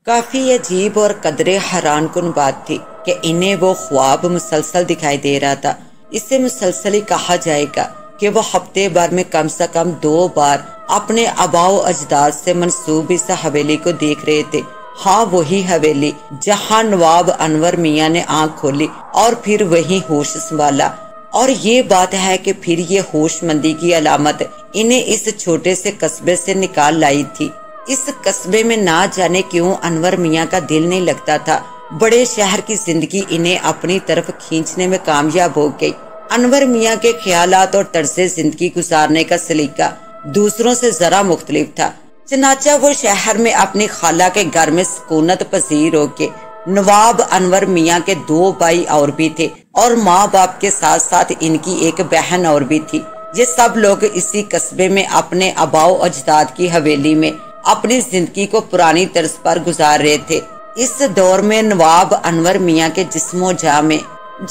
کافی عجیب اور قدرے حیران کن بات تھی کہ انہیں وہ خواب مسلسل دکھائی دے رہا تھا۔ اسے مسلسل ہی کہا جائے گا کہ وہ ہفتے بھر میں کم سے کم 2 بار اپنے آباء و اجداد سے منسوب اس حویلی کو دیکھ رہے تھے۔ ہاں، وہی حویلی جہاں نواب انور میاں نے آنکھ کھولی اور پھر وہی ہوش سنبھالا۔ اور یہ بات ہے کہ پھر یہ ہوش مندی کی علامت انہیں اس چھوٹے سے قصبے سے نکال لائی تھی۔ اس قصبے میں نہ جانے کیوں انور میاں کا دل نہیں لگتا تھا۔ بڑے شہر کی زندگی انہیں اپنی طرف کھینچنے میں کامیاب ہو گئی۔ انور میاں کے خیالات اور طرز زندگی گزارنے کا سلیقہ دوسروں سے ذرا مختلف تھا، چنانچہ وہ شہر میں اپنی خالہ کے گھر میں سکونت پذیر ہو کے نواب انور میاں کے 2 بھائی اور بھی تھے اور ماں باپ کے ساتھ ساتھ ان کی ایک بہن اور بھی تھی۔ یہ سب لوگ اسی قصبے میں اپنے آباء و اجداد کی حویلی میں اپنی زندگی کو پرانی طرز پر گزار رہے تھے۔ اس دور میں نواب انور میاں کے جسم و جاں میں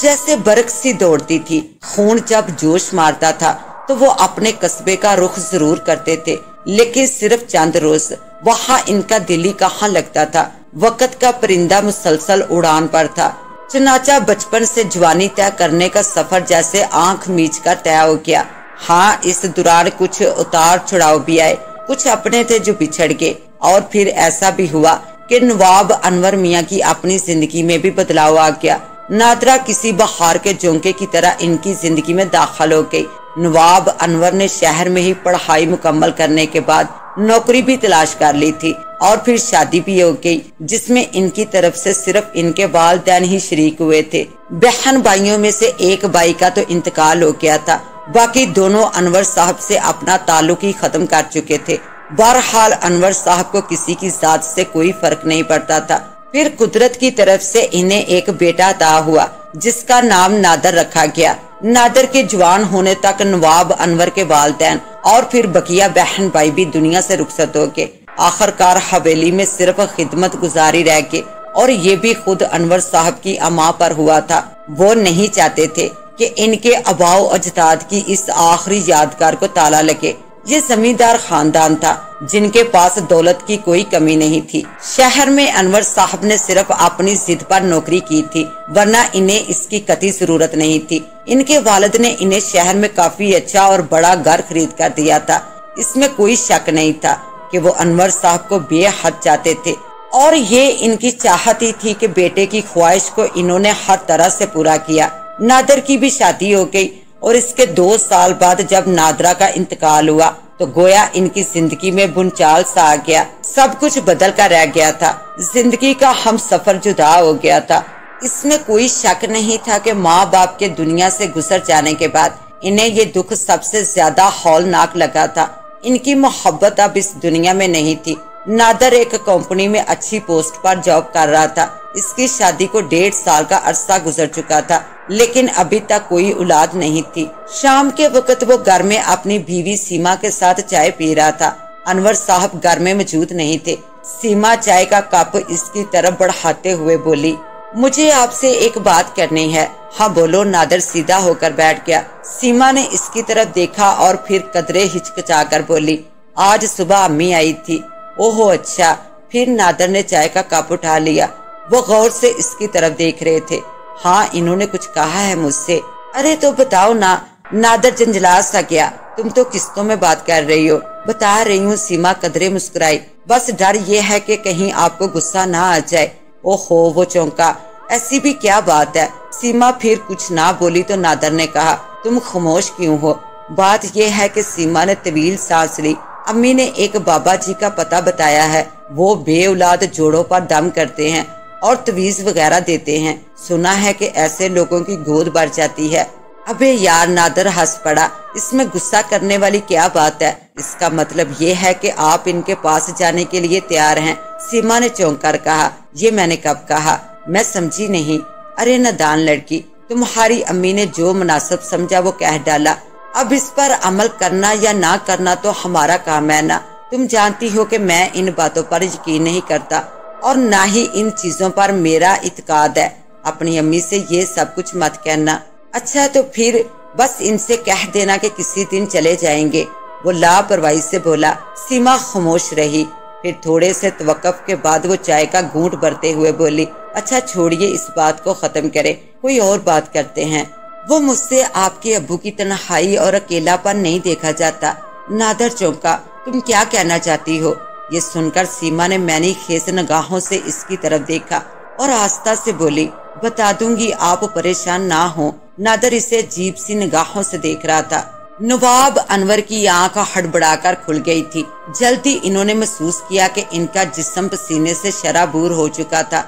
جیسے برق سی دوڑتی تھی۔ خون جب جوش مارتا تھا تو وہ اپنے قصبے کا رخ ضرور کرتے تھے، لیکن صرف چند روز وہاں ان کا دل ہی کہاں لگتا تھا۔ وقت کا پرندہ مسلسل اڑان پر تھا، چنانچہ بچپن سے جوانی طے کرنے کا سفر جیسے آنکھ میچ کر طے ہو گیا۔ ہاں، اس دوران کچھ اتار چڑھاؤ بھی آئے، کچھ اپنے تھے جو بچھڑ گئے، اور پھر ایسا بھی ہوا کہ نواب انور میاں کی اپنی زندگی میں بھی بدلاؤ آ گیا۔ نادرہ کسی بہار کے جھونکے کی طرح ان کی زندگی میں داخل ہو گئی۔ نواب انور نے شہر میں ہی پڑھائی مکمل کرنے کے بعد نوکری بھی تلاش کر لی تھی اور پھر شادی بھی ہو گئی، جس میں ان کی طرف سے صرف ان کے والدین ہی شریک ہوئے تھے۔ بہن بھائیوں میں سے ایک بھائی کا تو انتقال ہو گیا تھا، باقی دونوں انور صاحب سے اپنا تعلق ہی ختم کر چکے تھے۔ بہرحال انور صاحب کو کسی کی ذات سے کوئی فرق نہیں پڑتا تھا۔ پھر قدرت کی طرف سے انہیں ایک بیٹا عطا ہوا جس کا نام نادر رکھا گیا۔ نادر کے جوان ہونے تک نواب انور کے والدین اور پھر بقیہ بہن بھائی بھی دنیا سے رخصت ہو گئے۔ آخر کار حویلی میں صرف خدمت گزاری رہ گئے، اور یہ بھی خود انور صاحب کی اما پر ہوا تھا۔ وہ نہیں چاہتے تھے کہ ان کے آباء و اجداد کی اس آخری یادگار کو تالا لگے۔ یہ زمیندار خاندان تھا جن کے پاس دولت کی کوئی کمی نہیں تھی۔ شہر میں انور صاحب نے صرف اپنی ضد پر نوکری کی تھی، ورنہ انہیں اس کی قطعی ضرورت نہیں تھی۔ ان کے والد نے انہیں شہر میں کافی اچھا اور بڑا گھر خرید کر دیا تھا۔ اس میں کوئی شک نہیں تھا کہ وہ انور صاحب کو بے حد چاہتے تھے، اور یہ ان کی چاہت ہی تھی کہ بیٹے کی خواہش کو انہوں نے ہر طرح سے پورا کیا۔ نادر کی بھی شادی ہو گئی، اور اس کے 2 سال بعد جب نادرہ کا انتقال ہوا تو گویا ان کی زندگی میں بنچال سا آ گیا۔ سب کچھ بدل کر رہ گیا تھا، زندگی کا ہم سفر جدا ہو گیا تھا۔ اس میں کوئی شک نہیں تھا کہ ماں باپ کے دنیا سے گزر جانے کے بعد انہیں یہ دکھ سب سے زیادہ ہولناک لگا تھا۔ ان کی محبت اب اس دنیا میں نہیں تھی۔ نادر ایک کمپنی میں اچھی پوسٹ پر جاب کر رہا تھا۔ اس کی شادی کو 1.5 سال کا عرصہ گزر چکا تھا، لیکن ابھی تک کوئی اولاد نہیں تھی۔ شام کے وقت وہ گھر میں اپنی بیوی سیما کے ساتھ چائے پی رہا تھا۔ انور صاحب گھر میں موجود نہیں تھے۔ سیما چائے کا کپ اس کی طرف بڑھاتے ہوئے بولی، مجھے آپ سے ایک بات کرنی ہے۔ ہاں بولو۔ نادر سیدھا ہو کر بیٹھ گیا۔ سیما نے اس کی طرف دیکھا اور پھر قدرے ہچکچا کر بولی، آج صبح امی آئی تھی۔ اوہو اچھا۔ پھر نادر نے چائے کا کپ اٹھا لیا۔ وہ غور سے اس کی طرف دیکھ رہے تھے۔ ہاں، انہوں نے کچھ کہا ہے مجھ سے؟ ارے تو بتاؤ نا۔ نادر جنجلا سا گیا۔ تم تو قسطوں میں بات کر رہی ہو۔ بتا رہی ہوں، سیما قدرے مسکرائی۔ بس ڈر یہ ہے کہ کہیں آپ کو غصہ نہ آ جائے۔ اوہو، وہ چونکا۔ ایسی بھی کیا بات ہے؟ سیما پھر کچھ نہ بولی تو نادر نے کہا، تم خاموش کیوں ہو؟ بات یہ ہے کہ سیما نے طویل سانس لی۔ امی نے ایک بابا جی کا پتہ بتایا ہے، وہ بے اولاد جوڑوں پر دم کرتے ہیں اور تویز وغیرہ دیتے ہیں۔ سنا ہے کہ ایسے لوگوں کی گود بڑھ جاتی ہے۔ ابے یار، نادر ہنس پڑا۔ اس میں غصہ کرنے والی کیا بات ہے؟ اس کا مطلب یہ ہے کہ آپ ان کے پاس جانے کے لیے تیار ہیں۔ سیما نے چونک کر کہا، یہ میں نے کب کہا؟ میں سمجھی نہیں۔ ارے نادان لڑکی، تمہاری امی نے جو مناسب سمجھا وہ کہہ ڈالا۔ اب اس پر عمل کرنا یا نہ کرنا تو ہمارا کام ہے نا۔ تم جانتی ہو کہ میں ان باتوں پر یقین نہیں کرتا، اور نہ ہی ان چیزوں پر میرا اعتقاد ہے۔ اپنی امی سے یہ سب کچھ مت کہنا۔ اچھا تو پھر بس ان سے کہہ دینا کہ کسی دن چلے جائیں گے۔ وہ لاپرواہی سے بولا۔ سیما خاموش رہی۔ پھر تھوڑے سے توقف کے بعد وہ چائے کا گھونٹ بھرتے ہوئے بولی، اچھا چھوڑیے اس بات کو ختم کرے، کوئی اور بات کرتے ہیں۔ وہ مجھ سے آپ کے ابو کی تنہائی اور اکیلا پن نہیں دیکھا جاتا۔ نادر چونکا، تم کیا کہنا چاہتی ہو؟ یہ سن کر سیما نے مینی خیز نگاہوں سے اس کی طرف دیکھا اور آہستہ سے بولی، بتا دوں گی، آپ پریشان نہ ہوں۔ نادر اسے عجیب سی نگاہوں سے دیکھ رہا تھا۔ نواب انور کی آنکھ ہڑبڑا کر کھل گئی تھی۔ جلدی انہوں نے محسوس کیا کہ ان کا جسم پسینے سے شرابور ہو چکا تھا۔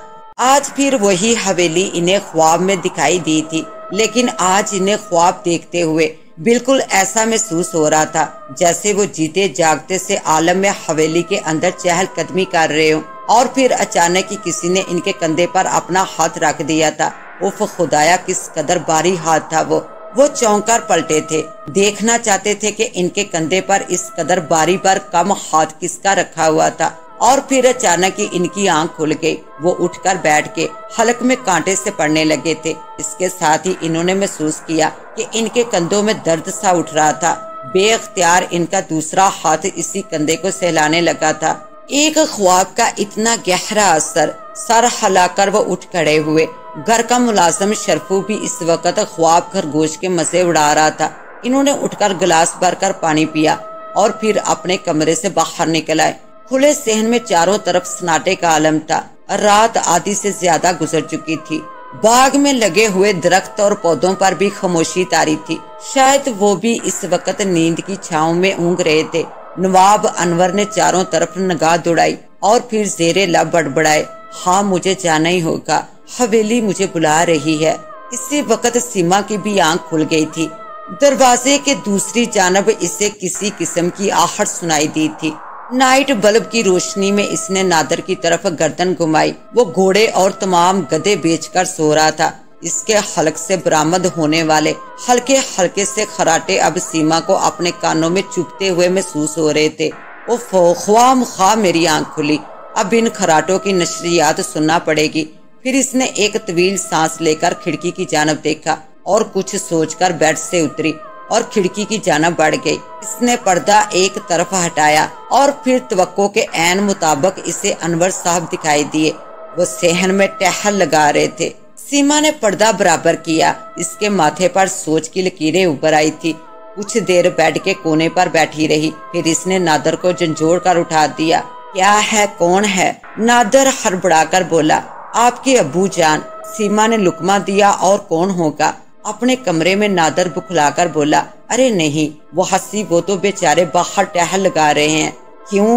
آج پھر وہی حویلی انہیں خواب میں دکھائی دی تھی، لیکن آج انہیں خواب دیکھتے ہوئے بالکل ایسا محسوس ہو رہا تھا جیسے وہ جیتے جاگتے سے عالم میں حویلی کے اندر چہل قدمی کر رہے ہوں، اور پھر اچانک ہی کسی نے ان کے کندھے پر اپنا ہاتھ رکھ دیا تھا۔ اف خدایا، کس قدر بھاری ہاتھ تھا وہ چونک کر پلٹے تھے، دیکھنا چاہتے تھے کہ ان کے کندھے پر اس قدر باری پر کم ہاتھ کس کا رکھا ہوا تھا، اور پھر اچانک ہی ان کی آنکھ کھل گئی۔ وہ اٹھ کر بیٹھ کے حلق میں کانٹے سے پڑنے لگے تھے۔ اس کے ساتھ ہی انہوں نے محسوس کیا کہ ان کے کندھوں میں درد سا اٹھ رہا تھا۔ بے اختیار ان کا دوسرا ہاتھ اسی کندھے کو سہلانے لگا تھا۔ ایک خواب کا اتنا گہرا اثر، سر ہلا کر وہ اٹھ کھڑے ہوئے۔ گھر کا ملازم شرفو بھی اس وقت خواب خرگوش کے مزے اڑا رہا تھا۔ انہوں نے اٹھ کر گلاس بھر کر پانی پیا اور پھر اپنے کمرے سے باہر نکل آئے۔ کھلے صحن میں چاروں طرف سناٹے کا عالم تھا۔ رات آدھی سے زیادہ گزر چکی تھی۔ باغ میں لگے ہوئے درخت اور پودوں پر بھی خاموشی طاری تھی، شاید وہ بھی اس وقت نیند کی چھاؤں میں اونگ رہے تھے۔ نواب انور نے چاروں طرف نگاہ دوڑائی اور پھر زیر لب بڑبڑائے، ہاں مجھے جانا ہی ہوگا، حویلی مجھے بلا رہی ہے۔ اسی وقت سیما کی بھی آنکھ کھل گئی تھی۔ دروازے کے دوسری جانب اسے کسی قسم کی آہٹ سنائی دی تھی۔ نائٹ بلب کی روشنی میں اس نے نادر کی طرف گردن گھمائی۔ وہ گھوڑے اور تمام گدھے بیچ کر سو رہا تھا۔ اس کے حلق سے برآمد ہونے والے ہلکے ہلکے سے خراٹے اب سیما کو اپنے کانوں میں چبھتے ہوئے محسوس ہو رہے تھے۔ خواہ مخواہ میری آنکھ کھلی، اب ان خراٹوں کی نشریات سننا پڑے گی۔ پھر اس نے ایک طویل سانس لے کر کھڑکی کی جانب دیکھا اور کچھ سوچ کر بیڈ سے اتری اور کھڑکی کی جانب بڑھ گئی۔ اس نے پردہ ایک طرف ہٹایا اور پھر توقع کے عین مطابق اسے انور صاحب دکھائی دیے۔ وہ صحن میں ٹہل لگا رہے تھے۔ سیما نے پردہ برابر کیا۔ اس کے ماتھے پر سوچ کی لکیریں ابھر آئی تھی۔ کچھ دیر بیڈ کے کونے پر بیٹھی رہی، پھر اس نے نادر کو جھنجھوڑ کر اٹھا دیا۔ کیا ہے، کون ہے؟ نادر ہڑبڑا کر بولا، آپ کے ابو جان۔ سیما نے لقمہ دیا، اور کون ہوگا؟ اپنے کمرے میں نادر بکھلا کر بولا، ارے نہیں، وہ ہنسی، وہ تو بیچارے باہر ٹہل لگا رہے ہیں۔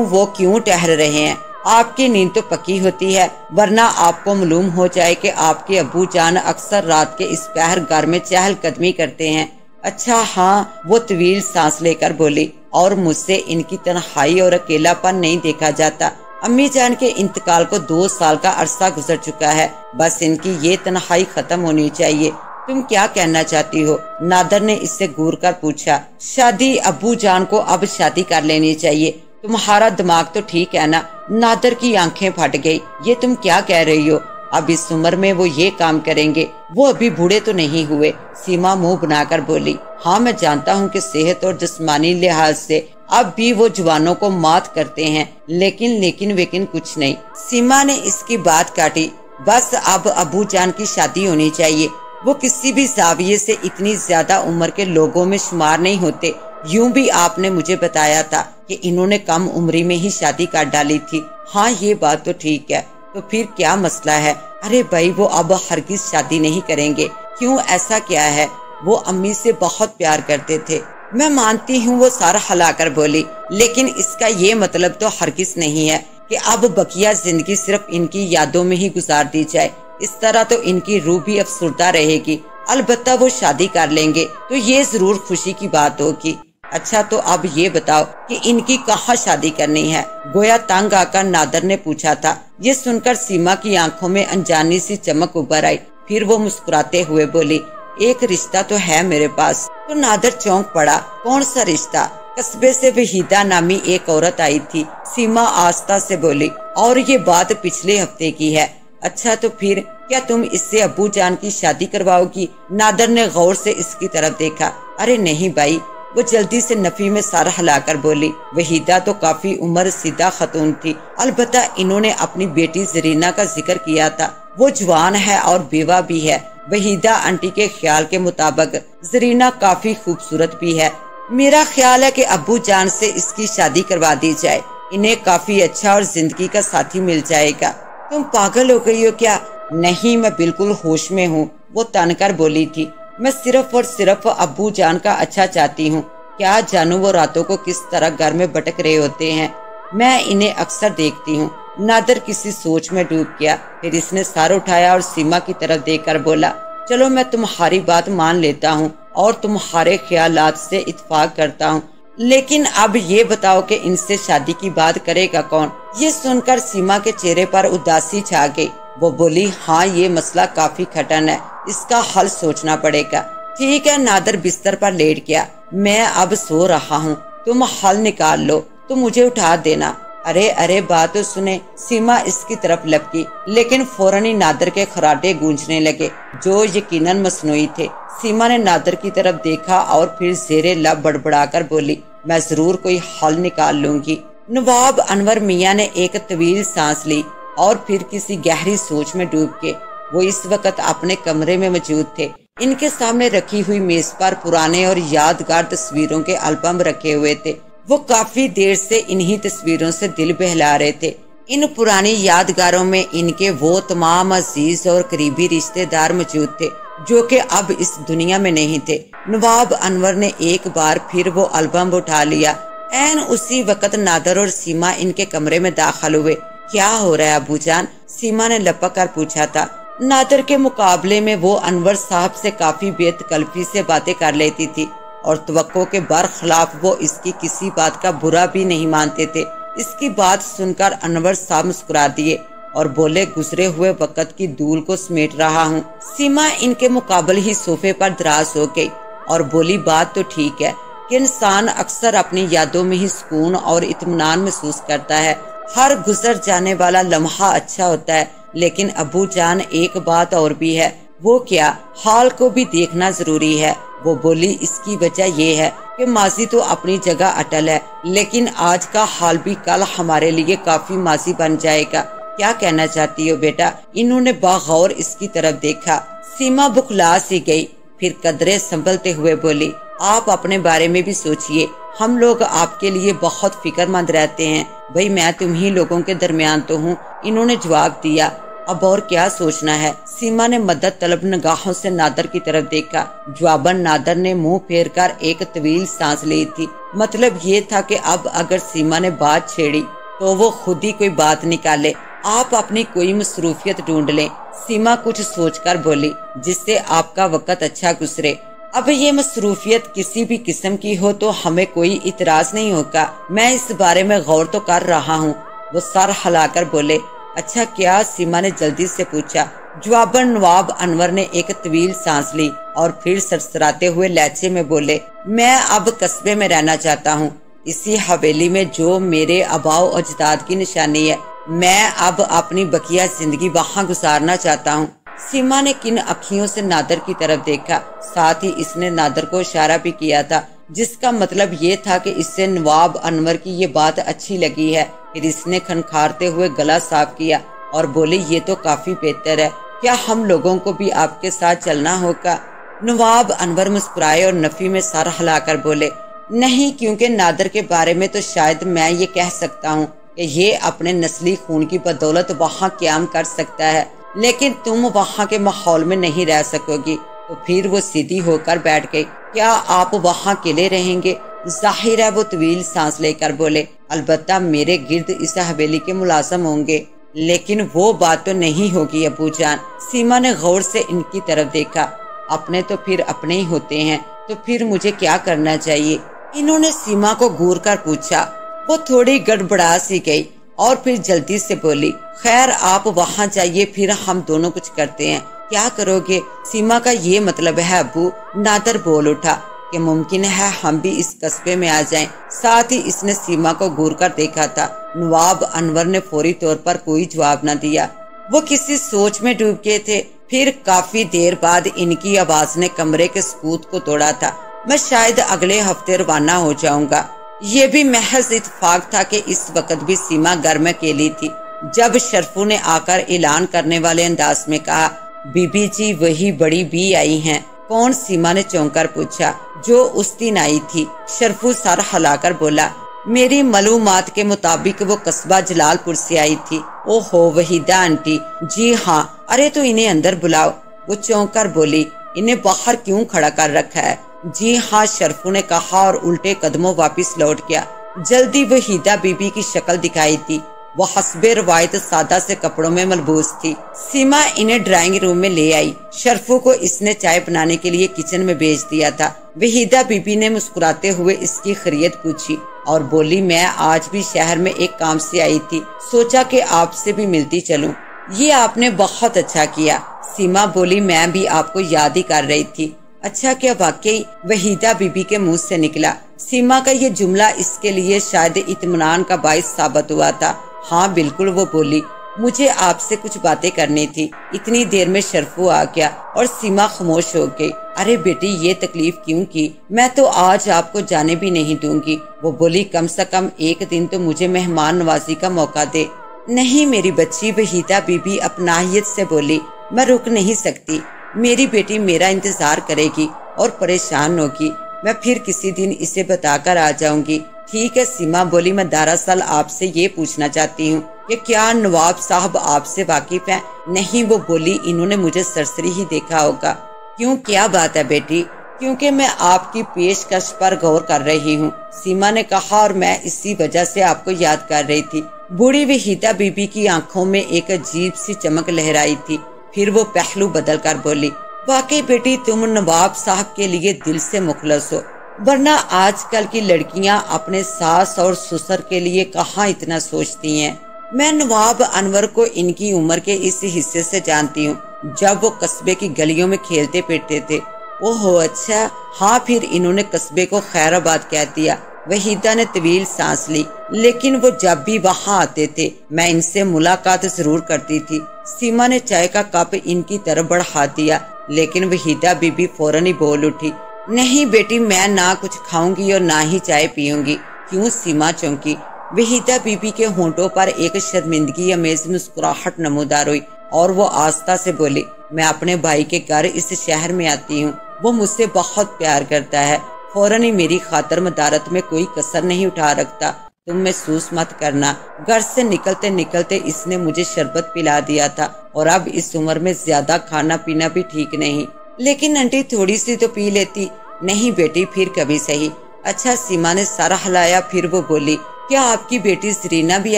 وہ کیوں ٹہل رہے ہیں؟ آپ کی نیند تو پکی ہوتی ہے، ورنہ آپ کو معلوم ہو جائے کہ آپ کے ابو جان اکثر رات کے اس پہر گھر میں چہل قدمی کرتے ہیں۔ اچھا ہاں، وہ طویل سانس لے کر بولی، اور مجھ سے ان کی تنہائی اور اکیلا پن نہیں دیکھا جاتا۔ امی جان کے انتقال کو 2 سال کا عرصہ گزر چکا ہے، بس ان کی یہ تنہائی ختم ہونی چاہیے۔ تم کیا کہنا چاہتی ہو؟ نادر نے اس سے گور کر پوچھا۔ شادی، ابو جان کو اب شادی کر لینی چاہیے۔ تمہارا دماغ تو ٹھیک ہے نا؟ نادر کی آنکھیں پھٹ گئی۔ یہ تم کیا کہہ رہی ہو؟ اب اس عمر میں وہ یہ کام کریں گے؟ وہ ابھی بوڑھے تو نہیں ہوئے۔ سیما منہ بنا کر بولی، ہاں میں جانتا ہوں کہ صحت اور جسمانی لحاظ سے اب بھی وہ جوانوں کو مات کرتے ہیں، لیکن کچھ نہیں۔ سیما نے اس کی بات کاٹی، بس اب ابو جان کی شادی ہونی چاہیے۔ وہ کسی بھی زاویے سے اتنی زیادہ عمر کے لوگوں میں شمار نہیں ہوتے۔ یوں بھی آپ نے مجھے بتایا تھا کہ انہوں نے کم عمری میں ہی شادی کر ڈالی تھی۔ ہاں یہ بات تو ٹھیک ہے، تو پھر کیا مسئلہ ہے؟ ارے بھائی، وہ اب ہرگز شادی نہیں کریں گے۔ کیوں، ایسا کیا ہے؟ وہ امی سے بہت پیار کرتے تھے۔ میں مانتی ہوں، وہ سر ہلا کر بولی، لیکن اس کا یہ مطلب تو ہرگز نہیں ہے کہ اب بقیہ زندگی صرف ان کی یادوں میں ہی گزار دی جائے۔ اس طرح تو ان کی روح بھی افسردہ رہے گی۔ البتہ وہ شادی کر لیں گے تو یہ ضرور خوشی کی بات ہوگی۔ اچھا تو اب یہ بتاؤ کہ ان کی کہاں شادی کرنی ہے؟ گویا تنگ آ کر نادر نے پوچھا تھا۔ یہ سن کر سیما کی آنکھوں میں انجانی سی چمک ابھر آئی، پھر وہ مسکراتے ہوئے بولی، ایک رشتہ تو ہے میرے پاس۔ تو نادر چونک پڑا، کون سا رشتہ؟ قصبے سے وحیدہ نامی ایک عورت آئی تھی۔ سیما آہستہ سے بولی، اور یہ بات پچھلے ہفتے کی ہے۔ اچھا تو پھر کیا تم اس سے ابو جان کی شادی کرواؤ گی؟ نادر نے غور سے اس کی طرف دیکھا۔ ارے نہیں بھائی، وہ جلدی سے نفی میں سر ہلا کر بولی۔ وحیدہ تو کافی عمر رسیدہ خاتون تھی، البتہ انہوں نے اپنی بیٹی زرینہ کا ذکر کیا تھا۔ وہ جوان ہے اور بیوہ بھی ہے۔ وحیدہ آنٹی کے خیال کے مطابق زرینہ کافی خوبصورت بھی ہے۔ میرا خیال ہے کہ ابو جان سے اس کی شادی کروا دی جائے، انہیں کافی اچھا اور زندگی کا ساتھی مل جائے گا۔ تم پاگل ہو گئی ہو کیا؟ نہیں، میں بالکل ہوش میں ہوں، وہ تن کر بولی تھی۔ میں صرف اور صرف ابو جان کا اچھا چاہتی ہوں۔ کیا جانوں وہ راتوں کو کس طرح گھر میں بھٹک رہے ہوتے ہیں، میں انہیں اکثر دیکھتی ہوں۔ نادر کسی سوچ میں ڈوب گیا، پھر اس نے سر اٹھایا اور سیما کی طرف دیکھ کر بولا، چلو میں تمہاری بات مان لیتا ہوں اور تمہارے خیالات سے اتفاق کرتا ہوں، لیکن اب یہ بتاؤ کہ ان سے شادی کی بات کرے گا کون؟ یہ سن کر سیما کے چہرے پر اداسی چھا گئی۔ وہ بولی، ہاں یہ مسئلہ کافی کھٹن ہے، اس کا حل سوچنا پڑے گا۔ ٹھیک ہے، نادر بستر پر لیٹ گیا، میں اب سو رہا ہوں، تم حل نکال لو تو مجھے اٹھا دینا۔ ارے بات تو سنے، سیما اس کی طرف لپکی، لیکن فوراً ہی نادر کے خراٹے گونجنے لگے جو یقیناً مصنوعی تھے۔ سیما نے نادر کی طرف دیکھا اور پھر زیر لب بڑبڑا کر بولی، میں ضرور کوئی حل نکال لوں گی۔ نواب انور میاں نے ایک طویل سانس لی اور پھر کسی گہری سوچ میں ڈوب کے وہ اس وقت اپنے کمرے میں موجود تھے۔ ان کے سامنے رکھی ہوئی میز پر پرانے اور یادگار تصویروں کے البم رکھے ہوئے تھے۔ وہ کافی دیر سے انہی تصویروں سے دل بہلا رہے تھے۔ ان پرانی یادگاروں میں ان کے وہ تمام عزیز اور قریبی رشتہ دار موجود تھے جو کہ اب اس دنیا میں نہیں تھے۔ نواب انور نے ایک بار پھر وہ البم اٹھا لیا۔ عین اسی وقت نادر اور سیما ان کے کمرے میں داخل ہوئے۔ کیا ہو رہا ہے ابو جان؟ سیما نے لپک کر پوچھا تھا۔ نادر کے مقابلے میں وہ انور صاحب سے کافی بے تکلفی سے باتیں کر لیتی تھی اور توقع کے برخلاف وہ اس کی کسی بات کا برا بھی نہیں مانتے تھے۔ اس کی بات سن کر انور صاحب مسکرا دیے اور بولے، گزرے ہوئے وقت کی دھول کو سمیٹ رہا ہوں۔ سیما ان کے مقابل ہی صوفے پر دراز ہو گئی اور بولی، بات تو ٹھیک ہے کہ انسان اکثر اپنی یادوں میں ہی سکون اور اطمینان محسوس کرتا ہے۔ ہر گزر جانے والا لمحہ اچھا ہوتا ہے، لیکن ابو جان ایک بات اور بھی ہے۔ وہ کیا؟ حال کو بھی دیکھنا ضروری ہے۔ وہ بولی، اس کی وجہ یہ ہے کہ ماضی تو اپنی جگہ اٹل ہے، لیکن آج کا حال بھی کل ہمارے لیے کافی ماضی بن جائے گا۔ کیا کہنا چاہتی ہو بیٹا؟ انہوں نے باغور اس کی طرف دیکھا۔ سیما بکھلا سی گئی، پھر قدرے سنبھلتے ہوئے بولی، آپ اپنے بارے میں بھی سوچئے، ہم لوگ آپ کے لیے بہت فکر مند رہتے ہیں۔ بھئی میں تمہیں لوگوں کے درمیان تو ہوں، انہوں نے جواب دیا۔ اب اور کیا سوچنا ہے؟ سیما نے مدد طلب نگاہوں سے نادر کی طرف دیکھا۔ جواباً نادر نے منہ پھیر کر ایک طویل سانس لی تھی۔ مطلب یہ تھا کہ اب اگر سیما نے بات چھیڑی تو وہ خود ہی کوئی بات نکالے، آپ اپنی کوئی مصروفیت ڈھونڈ لیں۔ سیما کچھ سوچ کر بولی، جس سے آپ کا وقت اچھا گزرے۔ اب یہ مصروفیت کسی بھی قسم کی ہو تو ہمیں کوئی اعتراض نہیں ہوگا، میں اس بارے میں غور تو کر رہا ہوں۔ وہ سر ہلا کر بولے، اچھا کیا؟ سیما نے جلدی سے پوچھا۔ جواباً نواب انور نے ایک طویل سانس لی اور پھر سرسراتے ہوئے لہجے میں بولے، میں اب قصبے میں رہنا چاہتا ہوں، اسی حویلی میں جو میرے آباء و اجداد کی نشانی ہے۔ میں اب اپنی بقیہ زندگی وہاں گزارنا چاہتا ہوں۔ سیما نے کن اکھیوں سے نادر کی طرف دیکھا، ساتھ ہی اس نے نادر کو اشارہ بھی کیا تھا، جس کا مطلب یہ تھا کہ اس سے نواب انور کی یہ بات اچھی لگی ہے۔ پھر اس نے کھنکھارتے ہوئے گلا صاف کیا اور بولی، یہ تو کافی بہتر ہے، کیا ہم لوگوں کو بھی آپ کے ساتھ چلنا ہوگا؟ نواب انور مسکرائے اور نفی میں سر ہلا کر بولے، نہیں، کیونکہ نادر کے بارے میں تو شاید میں یہ کہہ سکتا ہوں کہ یہ اپنے نسلی خون کی بدولت وہاں قیام کر سکتا ہے، لیکن تم وہاں کے ماحول میں نہیں رہ سکو گی۔ تو پھر وہ سیدھی ہو کر بیٹھ گئی۔ کیا آپ وہاں اکیلے رہیں گے؟ ظاہر ہے، وہ طویل سانس لے کر بولے، البتہ میرے گرد اس حویلی کے ملازم ہوں گے، لیکن وہ بات تو نہیں ہوگی ابو جان۔ سیما نے غور سے ان کی طرف دیکھا۔ اپنے تو پھر اپنے ہی ہوتے ہیں، تو پھر مجھے کیا کرنا چاہیے؟ انہوں نے سیما کو گور کر پوچھا۔ وہ تھوڑی گڑبڑا سی گئی اور پھر جلدی سے بولی، خیر آپ وہاں جائیے، پھر ہم دونوں کچھ کرتے ہیں۔ کیا کرو گے؟ سیما کا یہ مطلب ہے ابو؟ نادر بول اٹھا کہ ممکن ہے ہم بھی اس قصبے میں آ جائیں۔ ساتھ ہی اس نے سیما کو گور کر دیکھا تھا۔ نواب انور نے فوری طور پر کوئی جواب نہ دیا، وہ کسی سوچ میں ڈوب گئے تھے۔ پھر کافی دیر بعد ان کی آواز نے کمرے کے سکوت کو توڑا تھا۔ میں شاید اگلے ہفتے روانہ ہو جاؤں گا۔ یہ بھی محض اتفاق تھا کہ اس وقت بھی سیما گھر میں اکیلی تھی۔ جب شرفو نے آ کر اعلان کرنے والے انداز میں کہا، بی بی جی وہی بڑی بی آئی ہیں۔ کون؟ سیما نے چونک کر پوچھا۔ جو اس دن آئی تھی۔ شرفو سر ہلا کر بولا، میری معلومات کے مطابق وہ قصبہ جلال پور سے آئی تھی۔ او ہو وحیدہ آنٹی، جی ہاں، ارے تو انہیں اندر بلاؤ۔ وہ چونک کر بولی، انہیں باہر کیوں کھڑا کر رکھا ہے؟ جی ہاں، شرفو نے کہا اور الٹے قدموں واپس لوٹ گیا۔ جلدی وحیدہ بی بی کی شکل دکھائی دی۔ وہ حسب روایت سادہ سے کپڑوں میں ملبوس تھی۔ سیما انہیں ڈرائنگ روم میں لے آئی۔ شرفو کو اس نے چائے بنانے کے لیے کچن میں بھیج دیا تھا۔ وحیدہ بی بی نے مسکراتے ہوئے اس کی خیریت پوچھی اور بولی، میں آج بھی شہر میں ایک کام سے آئی تھی، سوچا کہ آپ سے بھی ملتی چلوں۔ یہ آپ نے بہت اچھا کیا۔ سیما بولی، میں بھی آپ کو یاد ہی کر رہی تھی۔ اچھا کیا واقعی؟ وحیدہ بی بی کے منہ سے نکلا۔ سیما کا یہ جملہ اس کے لیے شاید اطمینان کا باعث ثابت ہوا تھا۔ ہاں بالکل، وہ بولی، مجھے آپ سے کچھ باتیں کرنی تھی۔ اتنی دیر میں شرفو آ گیا اور سیما خاموش ہو گئی۔ ارے بیٹی، یہ تکلیف کیوں کی؟ میں تو آج آپ کو جانے بھی نہیں دوں گی۔ وہ بولی، کم سے کم ایک دن تو مجھے مہمان نوازی کا موقع دے۔ نہیں میری بچی، وحیدہ بی بی اپناہیت سے بولی، میں رک نہیں سکتی۔ میری بیٹی میرا انتظار کرے گی اور پریشان ہوگی۔ میں پھر کسی دن اسے بتا کر آ جاؤں گی۔ ٹھیک ہے، سیما بولی، میں دراصل آپ سے یہ پوچھنا چاہتی ہوں کہ کیا نواب صاحب آپ سے واقف ہیں؟ نہیں، وہ بولی، انہوں نے مجھے سرسری ہی دیکھا ہوگا۔ کیوں، کیا بات ہے بیٹی؟ کیونکہ میں آپ کی پیشکش پر غور کر رہی ہوں، سیما نے کہا، اور میں اسی وجہ سے آپ کو یاد کر رہی تھی۔ بوڑھی وحیدہ بی بی کی آنکھوں میں ایک عجیب سی چمک لہرائی تھی۔ پھر وہ پہلو بدل کر بولی، واقعی بیٹی تم نواب صاحب کے لیے دل سے مخلص ہو، ورنہ آج کل کی لڑکیاں اپنے ساس اور سسر کے لیے کہاں اتنا سوچتی ہیں۔ میں نواب انور کو ان کی عمر کے اس حصے سے جانتی ہوں، جب وہ قصبے کی گلیوں میں کھیلتے پھرتے تھے۔ اوہو اچھا، ہاں پھر انہوں نے قصبے کو خیر آباد کہہ دیا۔ وحیدہ نے طویل سانس لی۔ لیکن وہ جب بھی وہاں آتے تھے میں ان سے ملاقات ضرور کرتی تھی۔ سیما نے چائے کا کپ ان کی طرف بڑھا دیا، لیکن وحیدہ بی بی فوراً ہی بول اٹھی، نہیں بیٹی، میں نہ کچھ کھاؤں گی اور نہ ہی چائے پیوں گی۔ کیوں؟ سیما چونکی۔ وحیدہ بی بی کے ہونٹوں پر ایک شرمندگی امیز مسکراہٹ نمودار ہوئی اور وہ آہستہ سے بولی، میں اپنے بھائی کے گھر اس شہر میں آتی ہوں، وہ مجھ سے بہت پیار کرتا ہے، فوراً ہی میری خاطر مدارت میں کوئی کسر نہیں اٹھا رکھتا۔ تم محسوس مت کرنا، گھر سے نکلتے نکلتے اس نے مجھے شربت پلا دیا تھا، اور اب اس عمر میں زیادہ کھانا پینا بھی ٹھیک نہیں۔ لیکن آنٹی تھوڑی سی تو پی لیتی۔ نہیں بیٹی، پھر کبھی صحیح۔ اچھا، سیما نے سر ہلایا۔ پھر وہ بولی، کیا آپ کی بیٹی زرینہ بھی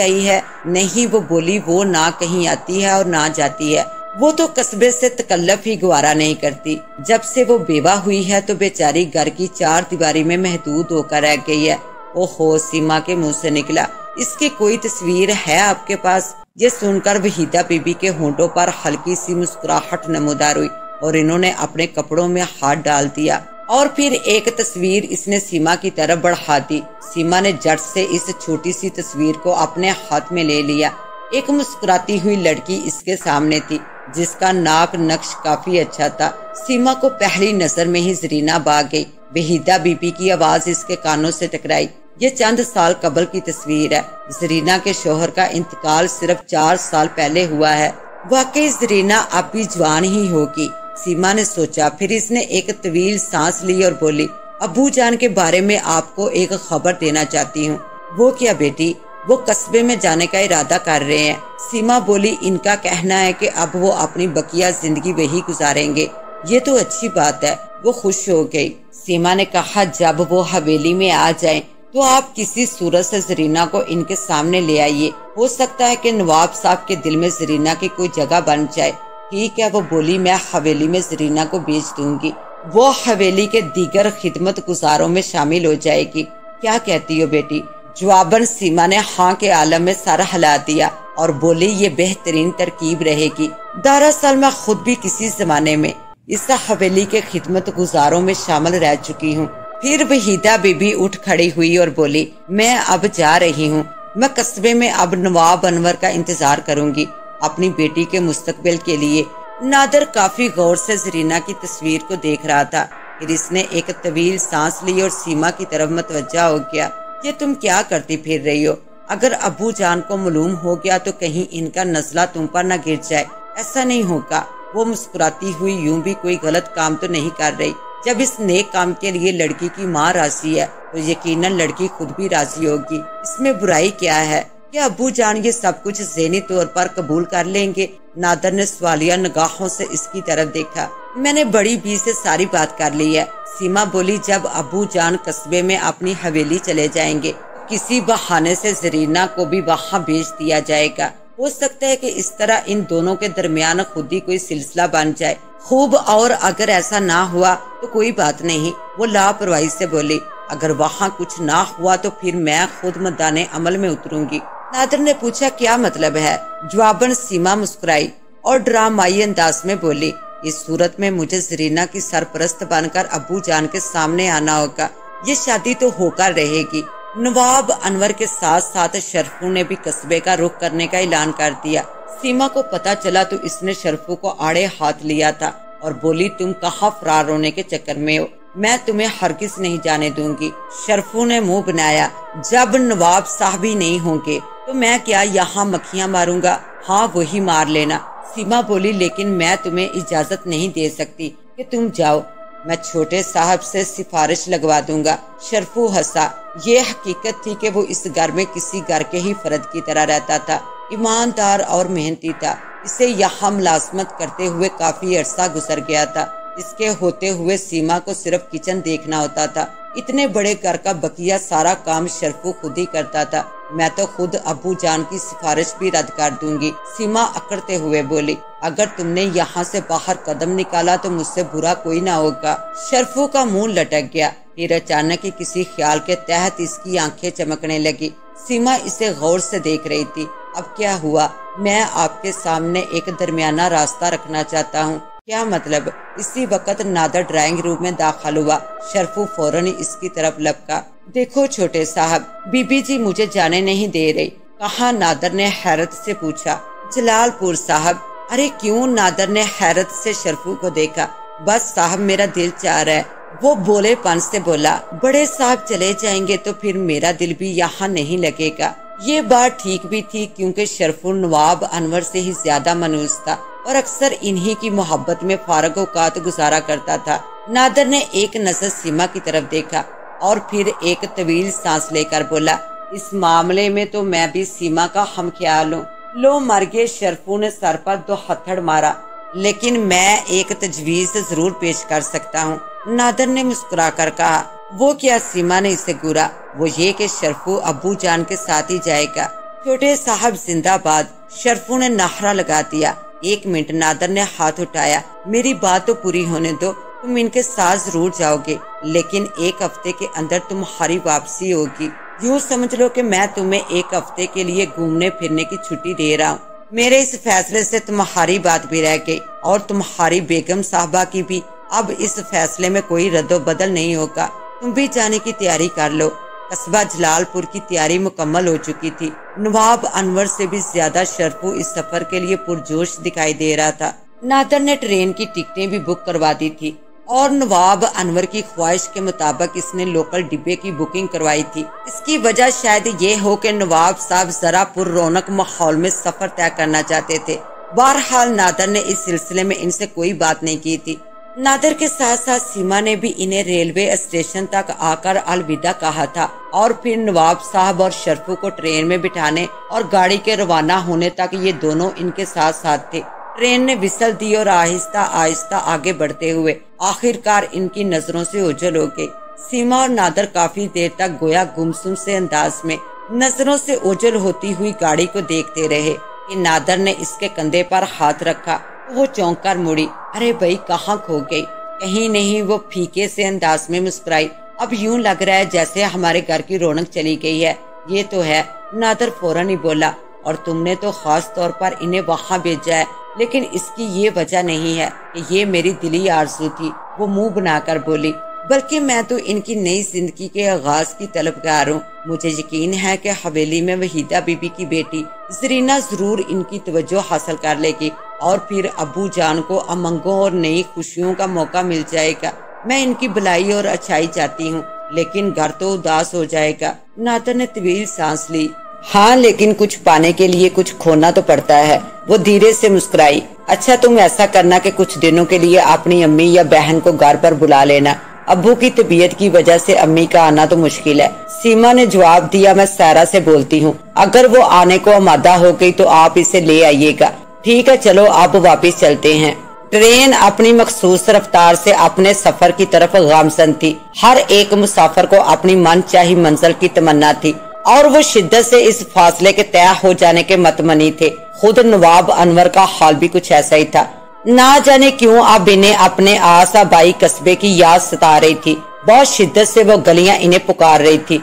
آئی ہے؟ نہیں، وہ بولی، وہ نہ کہیں آتی ہے اور نہ جاتی ہے، وہ تو قصبے سے تکلف ہی گوارا نہیں کرتی۔ جب سے وہ بیوہ ہوئی ہے تو بیچاری گھر کی چار دیواری میں محدود ہو کر رہ گئی ہے۔ اوہو، سیما کے منہ سے نکلا، اس کی کوئی تصویر ہے آپ کے پاس؟ یہ سن کر وحیدہ بی بی کے ہونٹوں پر ہلکی سی مسکراہٹ نمودار ہوئی اور انہوں نے اپنے کپڑوں میں ہاتھ ڈال دیا اور پھر ایک تصویر اس نے سیما کی طرف بڑھا دی۔ سیما نے جٹ سے اس چھوٹی سی تصویر کو اپنے ہاتھ میں لے لیا۔ ایک مسکراتی ہوئی لڑکی اس کے سامنے تھی جس کا ناک نقش کافی اچھا تھا۔ سیما کو پہلی نظر میں ہی زرینہ بھا گئی۔ وحیدہ بی بی کی آواز اس کے کانوں سے ٹکرائی، یہ چند سال قبل کی تصویر ہے، زرینہ کے شوہر کا انتقال صرف 4 سال پہلے ہوا ہے۔ واقعی زرینہ اب بھی جوان ہی ہوگی، سیما نے سوچا۔ پھر اس نے ایک طویل سانس لی اور بولی، ابو جان کے بارے میں آپ کو ایک خبر دینا چاہتی ہوں۔ وہ کیا بیٹی؟ وہ قصبے میں جانے کا ارادہ کر رہے ہیں۔ سیما بولی، ان کا کہنا ہے کہ اب وہ اپنی بقیہ زندگی وہی گزاریں گے۔ یہ تو اچھی بات ہے۔ وہ خوش ہو گئی۔ سیما نے کہا، جب وہ حویلی میں آ جائیں تو آپ کسی صورت سے زرینہ کو ان کے سامنے لے آئیے، ہو سکتا ہے کہ نواب صاحب کے دل میں زرینہ کی کوئی جگہ بن جائے۔ ٹھیک ہے، وہ بولی، میں حویلی میں زرینہ کو بھیج دوں گی، وہ حویلی کے دیگر خدمت گزاروں میں شامل ہو جائے گی۔ کیا کہتی ہو بیٹی؟ جواباً سیما نے ہاں کے عالم میں سر ہلا دیا اور بولی، یہ بہترین ترکیب رہے گی۔ دراصل میں خود بھی کسی زمانے میں اس حویلی کے خدمت گزاروں میں شامل رہ چکی ہوں۔ پھر وحیدہ بی بی اٹھ کھڑی ہوئی اور بولی، میں اب جا رہی ہوں، میں قصبے میں اب نواب انور کا انتظار کروں گی اپنی بیٹی کے مستقبل کے لیے۔ نادر کافی غور سے زرینہ کی تصویر کو دیکھ رہا تھا۔ پھر اس نے ایک طویل سانس لی اور سیما کی طرف متوجہ ہو گیا۔ یہ تم کیا کرتی پھر رہی ہو؟ اگر ابو جان کو معلوم ہو گیا تو کہیں ان کا نزلہ تم پر نہ گر جائے۔ ایسا نہیں ہوگا۔ وہ مسکراتی ہوئی یوں بھی کوئی غلط کام تو نہیں کر رہی۔ جب اس نیک کام کے لیے لڑکی کی ماں راضی ہے تو یقیناً لڑکی خود بھی راضی ہوگی۔ اس میں برائی کیا ہے؟ کیا ابو جان یہ سب کچھ ذہنی طور پر قبول کر لیں گے؟ نادر نے سوالیہ نگاہوں سے اس کی طرف دیکھا۔ میں نے بڑی بی سے ساری بات کر لی ہے، سیما بولی۔ جب ابو جان قصبے میں اپنی حویلی چلے جائیں گے کسی بہانے سے زرینہ کو بھی وہاں بھیج دیا جائے گا۔ ہو سکتا ہے کہ اس طرح ان دونوں کے درمیان خود ہی کوئی سلسلہ بن جائے۔ خوب، اور اگر ایسا نہ ہوا تو کوئی بات نہیں، وہ لاپرواہی سے بولی۔ اگر وہاں کچھ نہ ہوا تو پھر میں خود میدان عمل میں اتروں گی۔ نادر نے پوچھا، کیا مطلب ہے؟ جواباً سیما مسکرائی اور ڈرامائی انداز میں بولی، اس صورت میں مجھے زرینہ کی سرپرست بن کر ابو جان کے سامنے آنا ہوگا۔ یہ شادی تو ہو کر رہے گی۔ نواب انور کے ساتھ ساتھ شرفو نے بھی قصبے کا رخ کرنے کا اعلان کر دیا۔ سیما کو پتا چلا تو اس نے شرفو کو آڑے ہاتھ لیا تھا اور بولی، تم کہاں فرار ہونے کے چکر میں ہو؟ میں تمہیں ہرگز نہیں جانے دوں گی۔ شرفو نے منہ بنایا، جب نواب صاحب ہی نہیں ہوں گے تو میں کیا یہاں مکھیاں ماروں گا؟ ہاں وہی مار لینا۔ سیما بولی، لیکن میں تمہیں اجازت نہیں دے سکتی کہ تم جاؤ، میں چھوٹے صاحب سے سفارش لگوا دوں گا۔ شرفو ہنسا۔ یہ حقیقت تھی کہ وہ اس گھر میں کسی گھر کے ہی فرد کی طرح رہتا تھا، ایماندار اور محنتی تھا۔ اسے یہاں ملازمت کرتے ہوئے کافی عرصہ گزر گیا تھا۔ اس کے ہوتے ہوئے سیما کو صرف کچن دیکھنا ہوتا تھا۔ اتنے بڑے گھر کا بقیہ سارا کام شرفو خود ہی کرتا تھا۔ میں تو خود ابو جان کی سفارش بھی رد کر دوں گی، سیما اکڑتے ہوئے بولی۔ اگر تم نے یہاں سے باہر قدم نکالا تو مجھ سے برا کوئی نہ ہوگا۔ شرفو کا منہ لٹک گیا، پھر اچانک ہی کسی خیال کے تحت اس کی آنکھیں چمکنے لگی۔ سیما اسے غور سے دیکھ رہی تھی۔ اب کیا ہوا؟ میں آپ کے سامنے ایک درمیانہ راستہ رکھنا چاہتا ہوں۔ کیا مطلب؟ اسی وقت نادر ڈرائنگ روم میں داخل ہوا۔ شرفو فوراً اس کی طرف لپکا۔ دیکھو چھوٹے صاحب، بی بی جی مجھے جانے نہیں دے رہی۔ کہاں؟ نادر نے حیرت سے پوچھا۔ جلال پور صاحب۔ ارے کیوں؟ نادر نے حیرت سے شرفو کو دیکھا۔ بس صاحب میرا دل چاہ رہا ہے، وہ بولے پن سے بولا۔ بڑے صاحب چلے جائیں گے تو پھر میرا دل بھی یہاں نہیں لگے گا۔ یہ بات ٹھیک بھی تھی کیونکہ شرفو نواب انور سے ہی زیادہ منحوس تھا اور اکثر انہی کی محبت میں فارغ اوقات گزارا کرتا تھا۔ نادر نے ایک نظر سیما کی طرف دیکھا اور پھر ایک طویل سانس لے کر بولا، اس معاملے میں تو میں بھی سیما کا ہم خیال ہوں۔ لو مر گئے۔ شرفو نے سر پر 2 ہتھڑ مارا۔ لیکن میں ایک تجویز ضرور پیش کر سکتا ہوں، نادر نے مسکرا کر کہا۔ وہ کیا؟ سیما نے اسے گورا۔ وہ یہ کہ شرفو ابو جان کے ساتھ ہی جائے گا۔ چھوٹے صاحب زندہ باد، شرفو نے نعرہ لگا دیا۔ 1 منٹ، نادر نے ہاتھ اٹھایا، میری بات تو پوری ہونے دو۔ تم ان کے ساتھ ضرور جاؤ گے لیکن 1 ہفتے کے اندر تمہاری واپسی ہوگی۔ یوں سمجھ لو کہ میں تمہیں 1 ہفتے کے لیے گھومنے پھرنے کی چھٹی دے رہا ہوں۔ میرے اس فیصلے سے تمہاری بات بھی رہ گئی اور تمہاری بیگم صاحبہ کی بھی۔ اب اس فیصلے میں کوئی رد و بدل نہیں ہوگا۔ تم بھی جانے کی تیاری کر لو۔ قصبہ جلال پور کی تیاری مکمل ہو چکی تھی۔ نواب انور سے بھی زیادہ شرفو اس سفر کے لیے پرجوش دکھائی دے رہا تھا۔ نادر نے ٹرین کی ٹکٹیں بھی بک کروا دی تھی اور نواب انور کی خواہش کے مطابق اس نے لوکل ڈبے کی بکنگ کروائی تھی۔ اس کی وجہ شاید یہ ہو کہ نواب صاحب ذرا پر رونق ماحول میں سفر طے کرنا چاہتے تھے۔ بہرحال نادر نے اس سلسلے میں ان سے کوئی بات نہیں کی تھی۔ نادر کے ساتھ ساتھ سیما نے بھی انہیں ریلوے اسٹیشن تک آ کر الوداع کہا تھا اور پھر نواب صاحب اور شرفو کو ٹرین میں بٹھانے اور گاڑی کے روانہ ہونے تک یہ دونوں ان کے ساتھ ساتھ تھے۔ ٹرین نے وسل دی اور آہستہ آہستہ آگے بڑھتے ہوئے آخرکار ان کی نظروں سے اوجھل ہو گئی۔ سیما اور نادر کافی دیر تک گویا گمسم سے انداز میں نظروں سے اوجھل ہوتی ہوئی گاڑی کو دیکھتے رہے کہ نادر نے اس کے کندھے پر ہاتھ رکھا۔ وہ چونک کر مڑی۔ ارے بھائی کہاں کھو گئی؟ کہیں نہیں، وہ پھیکے سے انداز میں مسکرائی۔ اب یوں لگ رہا ہے جیسے ہمارے گھر کی رونق چلی گئی ہے۔ یہ تو ہے، نادر فوراً ہی بولا، اور تم نے تو خاص طور پر انہیں وہاں بھیجا ہے، لیکن اس کی یہ وجہ نہیں ہے کہ یہ میری دلی آرزو تھی۔ وہ منہ بنا کر بولی، بلکہ میں تو ان کی نئی زندگی کے آغاز کی طلبگار ہوں۔ مجھے یقین ہے کہ حویلی میں وحیدہ بی بی کی بیٹی زرینہ ضرور ان کی توجہ حاصل کر لے گی اور پھر ابو جان کو امنگوں اور نئی خوشیوں کا موقع مل جائے گا۔ میں ان کی بھلائی اور اچھائی چاہتی ہوں، لیکن گھر تو اداس ہو جائے گا۔ ناتن نے طویل سانس لی۔ ہاں، لیکن کچھ پانے کے لیے کچھ کھونا تو پڑتا ہے۔ وہ دھیرے سے مسکرائی۔ اچھا، تم ایسا کرنا کہ کچھ دنوں کے لیے اپنی امی یا بہن کو گھر پر بلا لینا۔ ابو کی طبیعت کی وجہ سے امی کا آنا تو مشکل ہے۔ سیما نے جواب دیا، میں سارا سے بولتی ہوں، اگر وہ آنے کو آمادہ ہو گئی تو آپ اسے لے آئیے گا۔ ٹھیک ہے، چلو اب واپس چلتے ہیں۔ ٹرین اپنی مخصوص رفتار سے اپنے سفر کی طرف گامزن تھی۔ ہر ایک مسافر کو اپنی من چاہی منزل کی تمنا تھی اور وہ شدت سے اس فاصلے کے طے ہو جانے کے مطمئن تھے۔ خود نواب انور کا حال بھی کچھ ایسا ہی تھا۔ نہ جانے کیوں اب انہیں اپنے آس آبائی قصبے کی یاد ستا رہی تھی۔ بہت شدت سے وہ گلیاں انہیں پکار رہی تھی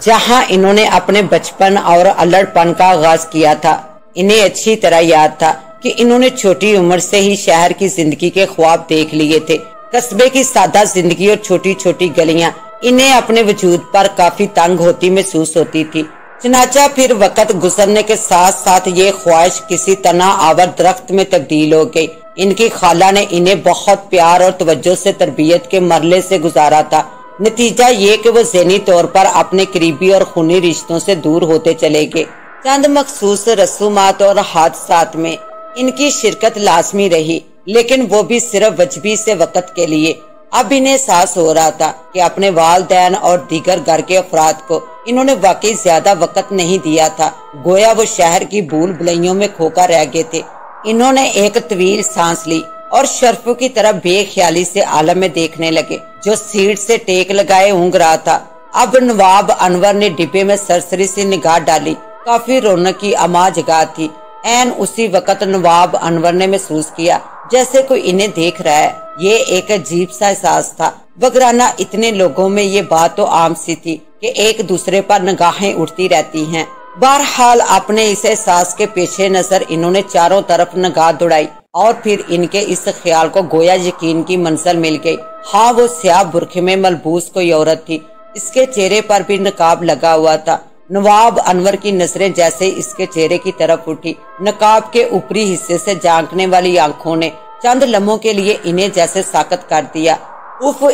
جہاں انہوں نے اپنے بچپن اور الڑ پن کا آغاز کیا تھا۔ انہیں اچھی طرح یاد تھا کہ انہوں نے چھوٹی عمر سے ہی شہر کی زندگی کے خواب دیکھ لیے تھے۔ قصبے کی سادہ زندگی اور چھوٹی چھوٹی گلیاں انہیں اپنے وجود پر کافی تنگ ہوتی محسوس ہوتی تھی۔ چنانچہ پھر وقت گزرنے کے ساتھ ساتھ یہ خواہش کسی تنہا آور درخت میں تبدیل ہو گئی۔ ان کی خالہ نے انہیں بہت پیار اور توجہ سے تربیت کے مرحلے سے گزارا تھا۔ نتیجہ یہ کہ وہ ذہنی طور پر اپنے قریبی اور خونی رشتوں سے دور ہوتے چلے گئے۔ چند مخصوص رسومات اور حادثات میں ان کی شرکت لازمی رہی، لیکن وہ بھی صرف وجبی سے وقت کے لیے۔ اب انہیں احساس ہو رہا تھا کہ اپنے والدین اور دیگر گھر کے افراد کو انہوں نے واقعی زیادہ وقت نہیں دیا تھا، گویا وہ شہر کی بھول بھلائیوں میں کھوکا رہ گئے تھے۔ انہوں نے ایک طویل سانس لی اور شرفو کی طرف بے خیالی سے عالم میں دیکھنے لگے جو سیٹ سے ٹیک لگائے اونگ رہا تھا۔ اب نواب انور نے ڈبے میں سرسری سی نگاہ ڈالی۔ کافی رونق کی اما جگہ تھی۔ این اسی وقت نواب انور نے محسوس کیا جیسے کوئی انہیں دیکھ رہا ہے۔ یہ ایک عجیب سا احساس تھا، وگرنہ اتنے لوگوں میں یہ بات تو عام سی تھی کہ ایک دوسرے پر نگاہیں اٹھتی رہتی ہیں۔ بہرحال اپنے اس احساس کے پیش نظر انہوں نے چاروں طرف نگاہ دوڑائی اور پھر ان کے اس خیال کو گویا یقین کی منزل مل گئی۔ ہاں، وہ سیاہ برقعے میں ملبوس کوئی عورت تھی۔ اس کے چہرے پر بھی نقاب لگا ہوا تھا۔ نواب انور کی نظریں جیسے اس کے چہرے کی طرف اٹھی، نقاب کے اوپری حصے سے جھانکنے والی آنکھوں نے چند لمحوں کے لیے انہیں جیسے ساکت کر دیا۔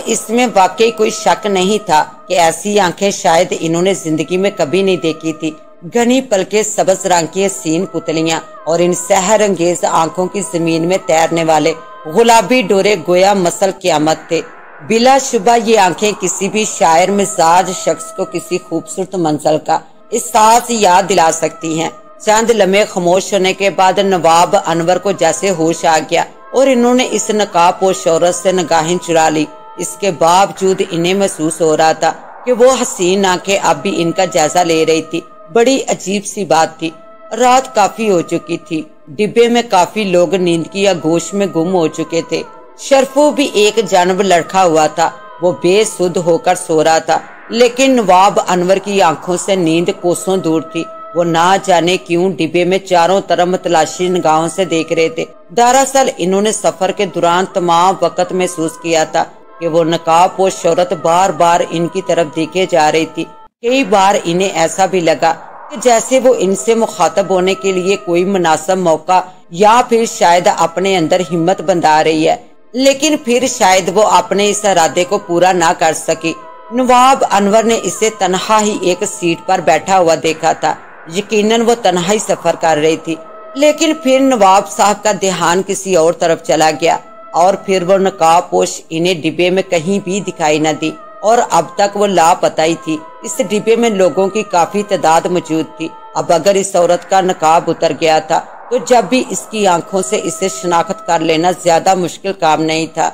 اس میں واقعی کوئی شک نہیں تھا کہ ایسی آنکھیں شاید انہوں نے زندگی میں کبھی نہیں دیکھی تھی۔ گھنی پلکیں، سبز رنگ کی حسین پتلیاں اور ان سحر انگیز آنکھوں کی زمین میں تیرنے والے گلابی ڈورے گویا مسل قیامت تھے۔ بلا شبہ یہ آنکھیں کسی بھی شاعر مزاج شخص کو کسی خوبصورت منزل کا احساس یاد دلا سکتی ہیں۔ چند لمحے خاموش ہونے کے بعد نواب انور کو جیسے ہوش آ گیا اور انہوں نے اس نقاب پوش عورت سے نگاہیں چرا لی۔ اس کے باوجود انہیں محسوس ہو رہا تھا کہ وہ حسین آنکھیں اب بھی ان کا جائزہ لے رہی تھی۔ بڑی عجیب سی بات تھی۔ رات کافی ہو چکی تھی۔ ڈبے میں کافی لوگ نیند کی آغوش میں گم ہو چکے تھے۔ شرفو بھی ایک جانب لڑکا ہوا تھا۔ وہ بے سدھ ہو کر سو رہا تھا، لیکن نواب انور کی آنکھوں سے نیند کوسوں دور تھی۔ وہ نہ جانے کیوں ڈبے میں چاروں طرف متلاشی نگاہوں سے دیکھ رہے تھے۔ دراصل انہوں نے سفر کے دوران تمام وقت محسوس کیا تھا کہ وہ نقاب پوش عورت بار بار ان کی طرف دیکھے جا رہی تھی۔ کئی بار انہیں ایسا بھی لگا کہ جیسے وہ ان سے مخاطب ہونے کے لیے کوئی مناسب موقع یا پھر شاید اپنے اندر ہمت بندھا رہی ہے، لیکن پھر شاید وہ اپنے اس ارادے کو پورا نہ کر سکی۔ نواب انور نے اسے تنہا ہی ایک سیٹ پر بیٹھا ہوا دیکھا تھا۔ یقیناً وہ تنہا ہی سفر کر رہی تھی، لیکن پھر نواب صاحب کا دھیان کسی اور طرف چلا گیا اور پھر وہ نقاب پوش انہیں ڈبے میں کہیں بھی دکھائی نہ دی اور اب تک وہ لاپتہ ہی تھی۔ اس ڈبے میں لوگوں کی کافی تعداد موجود تھی۔ اب اگر اس عورت کا نقاب اتر گیا تھا تو جب بھی اس کی آنکھوں سے اسے شناخت کر لینا زیادہ مشکل کام نہیں تھا۔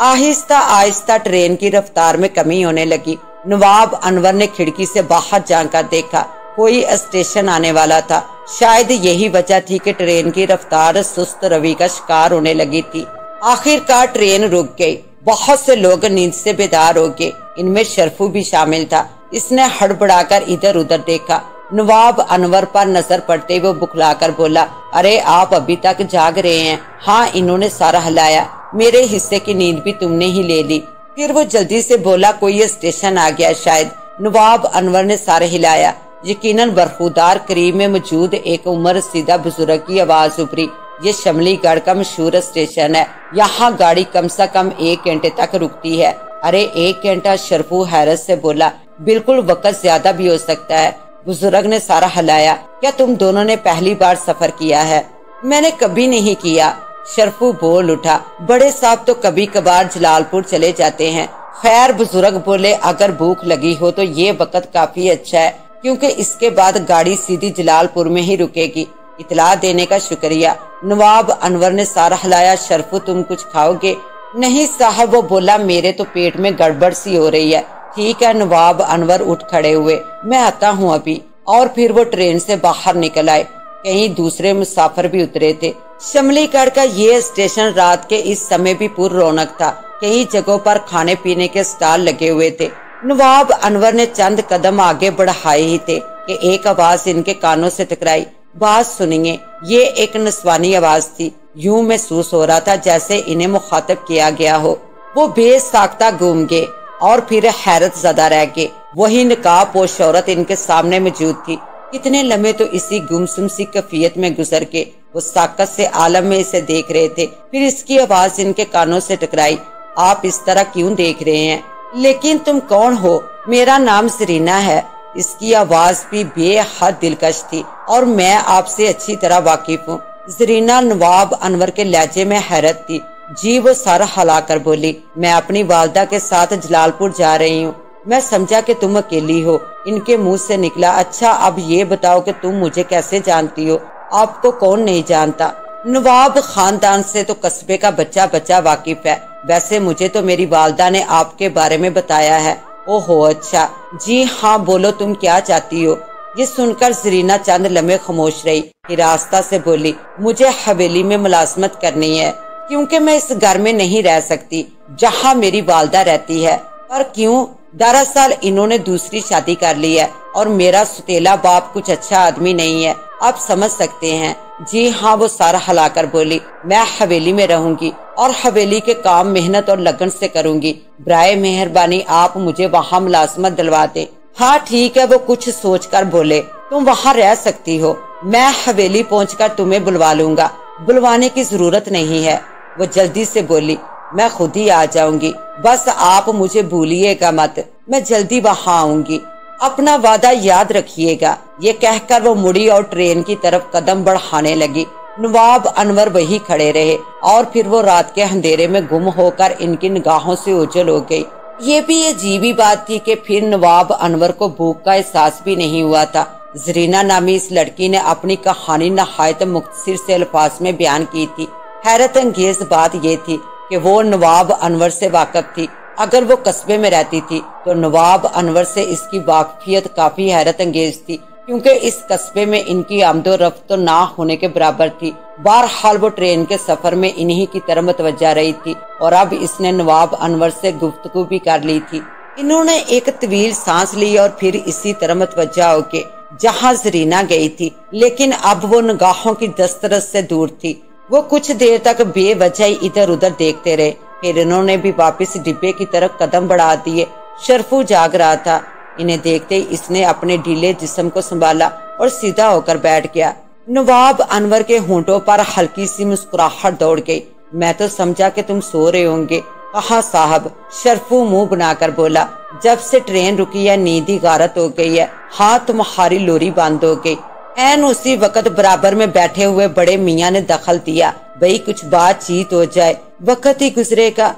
آہستہ آہستہ ٹرین کی رفتار میں کمی ہونے لگی۔ نواب انور نے کھڑکی سے باہر جان کر دیکھا، کوئی اسٹیشن آنے والا تھا۔ شاید یہی وجہ تھی کہ ٹرین کی رفتار سست روی کا شکار ہونے لگی تھی۔ آخر کار ٹرین رک گئی۔ بہت سے لوگ نیند سے بیدار ہو گئے، ان میں شرفو بھی شامل تھا۔ اس نے ہڑبڑا کر ادھر ادھر دیکھا۔ نواب انور پر نظر پڑتے وہ بکھلا کر بولا، ارے آپ ابھی تک جاگ رہے ہیں؟ ہاں، انہوں نے سارا ہلایا، میرے حصے کی نیند بھی تم نے ہی لے لی۔ پھر وہ جلدی سے بولا، کوئی اسٹیشن آ گیا شاید۔ نواب انور نے سارے ہلایا۔ یقیناً برخودار قریب میں موجود ایک عمر رسیدہ بزرگ کی آواز ابھری، یہ شملی گڑھ کا مشہور اسٹیشن ہے، یہاں گاڑی کم سے کم 1 گھنٹے تک رکتی ہے۔ ارے 1 گھنٹہ، شرفو حیرت سے بولا۔ بالکل، وقت زیادہ بھی ہو سکتا ہے۔ بزرگ نے سارا ہلایا۔ کیا تم دونوں نے پہلی بار سفر کیا ہے؟ میں نے کبھی نہیں کیا، شرفو بول اٹھا۔ بڑے صاحب تو کبھی کبھار جلال پور چلے جاتے ہیں۔ خیر، بزرگ بولے، اگر بھوک لگی ہو تو یہ وقت کافی اچھا ہے، کیونکہ اس کے بعد گاڑی سیدھی جلال پور میں ہی رکے گی۔ اطلاع دینے کا شکریہ۔ نواب انور نے سارا ہلایا۔ شرفو، تم کچھ کھاؤ گے؟ نہیں صاحب، وہ بولا، میرے تو پیٹ میں گڑبڑ سی ہو رہی ہے۔ ٹھیک ہے، نواب انور اٹھ کھڑے ہوئے، میں آتا ہوں ابھی۔ اور پھر وہ ٹرین سے باہر نکل آئے۔ کہیں دوسرے مسافر بھی اترے تھے۔ شملی گڑھ کا یہ اسٹیشن رات کے اس سمے بھی پر رونق تھا۔ کئی جگہوں پر کھانے پینے کے سٹال لگے ہوئے تھے۔ نواب انور نے چند قدم آگے بڑھائے ہی تھے کہ ایک آواز ان کے کانوں سے ٹکرائی۔ بات سنیے۔ یہ ایک نسوانی آواز تھی۔ یوں محسوس ہو رہا تھا جیسے انہیں مخاطب کیا گیا ہو۔ وہ بے ساختہ گھوم گئے اور پھر حیرت زدہ رہ گئے۔ وہی نقاب پوش عورت ان کے سامنے موجود تھی۔ کتنے لمحے تو اسی گمسم سی کیفیت میں گزر کے وہ ساکت سے عالم میں اسے دیکھ رہے تھے، پھر اس کی آواز ان کے کانوں سے ٹکرائی۔ آپ اس طرح کیوں دیکھ رہے ہیں؟ لیکن تم کون ہو؟ میرا نام زرینہ ہے۔ اس کی آواز بھی بے حد دلکش تھی، اور میں آپ سے اچھی طرح واقف ہوں۔ زرینہ نواب انور کے لہجے میں حیرت تھی۔ جی، وہ سارا ہلا کر بولی، میں اپنی والدہ کے ساتھ جلال پور جا رہی ہوں۔ میں سمجھا کہ تم اکیلی ہو۔ ان کے منہ سے نکلا، اچھا اب یہ بتاؤ کہ تم مجھے کیسے جانتی ہو؟ آپ کو کون نہیں جانتا؟ نواب خاندان سے تو قصبے کا بچہ بچہ واقف ہے۔ ویسے مجھے تو میری والدہ نے آپ کے بارے میں بتایا ہے۔ اوہو، اچھا، جی ہاں، بولو تم کیا چاہتی ہو؟ یہ سن کر زرینہ چند لمحے خاموش رہی، پھر آہستہ سے بولی، مجھے حویلی میں ملازمت کرنی ہے، کیونکہ میں اس گھر میں نہیں رہ سکتی جہاں میری والدہ رہتی ہے۔ پر کیوں؟ دراصل انہوں نے دوسری شادی کر لی ہے، اور میرا ستیلا باپ کچھ اچھا آدمی نہیں ہے، آپ سمجھ سکتے ہیں۔ جی ہاں، وہ سارا ہلا کر بولی، میں حویلی میں رہوں گی اور حویلی کے کام محنت اور لگن سے کروں گی۔ برائے مہربانی آپ مجھے وہاں ملازمت دلوا دیں۔ ہاں ٹھیک ہے، وہ کچھ سوچ کر بولے، تم وہاں رہ سکتی ہو، میں حویلی پہنچ کر تمہیں بلوا لوں گا۔ بلوانے کی ضرورت نہیں ہے، وہ جلدی سے بولی، میں خود ہی آ جاؤں گی، بس آپ مجھے بھولیے گا مت، میں جلدی وہاں آؤں گی، اپنا وعدہ یاد رکھیے گا۔ یہ کہہ کر وہ مڑی اور ٹرین کی طرف قدم بڑھانے لگی۔ نواب انور وہی کھڑے رہے، اور پھر وہ رات کے اندھیرے میں گم ہو کر ان کی نگاہوں سے اوجھل ہو گئی۔ یہ بھی عجیب بات تھی کہ پھر نواب انور کو بھوک کا احساس بھی نہیں ہوا تھا۔ زرینہ نامی اس لڑکی نے اپنی کہانی نہایت مختصر سے الفاظ میں بیان کی تھی۔ حیرت انگیز بات یہ تھی کہ وہ نواب انور سے واقف تھی۔ اگر وہ قصبے میں رہتی تھی تو نواب انور سے اس کی واقفیت کافی حیرت انگیز تھی، کیونکہ اس قصبے میں ان کی آمد و رفت تو نہ ہونے کے برابر تھی۔ بہرحال وہ ٹرین کے سفر میں انہی کی طرف متوجہ رہی تھی، اور اب اس نے نواب انور سے گفتگو بھی کر لی تھی۔ انہوں نے ایک طویل سانس لی اور پھر اسی طرح متوجہ ہو کے جہاں زرینہ گئی تھی، لیکن اب وہ نگاہوں کی دسترس سے دور تھی۔ وہ کچھ دیر تک بے وجہ ادھر ادھر دیکھتے رہے، پھر انہوں نے بھی واپس ڈبے کی طرف قدم بڑھا دیے۔ شرفو جاگ رہا تھا۔ انہیں دیکھتے ہی اس نے اپنے ڈھیلے جسم کو سنبھالا اور سیدھا ہو کر بیٹھ گیا۔ نواب انور کے ہونٹوں پر ہلکی سی مسکراہٹ دوڑ گئی۔ میں تو سمجھا کہ تم سو رہے ہوں گے۔ کہاں صاحب، شرفو منہ بنا کر بولا، جب سے ٹرین رکی ہے نیند ہی غارت ہو گئی ہے۔ ہاں، تمہاری لوری بند ہو گئی۔ این اسی وقت برابر میں بیٹھے ہوئے بڑے میاں نے دخل دیا، بھئی کچھ بات چیت ہو جائے، وقت ہی گزرے گا۔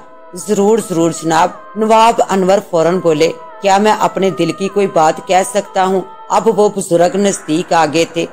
ضرور ضرور جناب، نواب انور فوراً بولے، کیا میں اپنے دل کی کوئی بات کہہ سکتا ہوں؟ اب وہ بزرگ نزدیک آگے تھے۔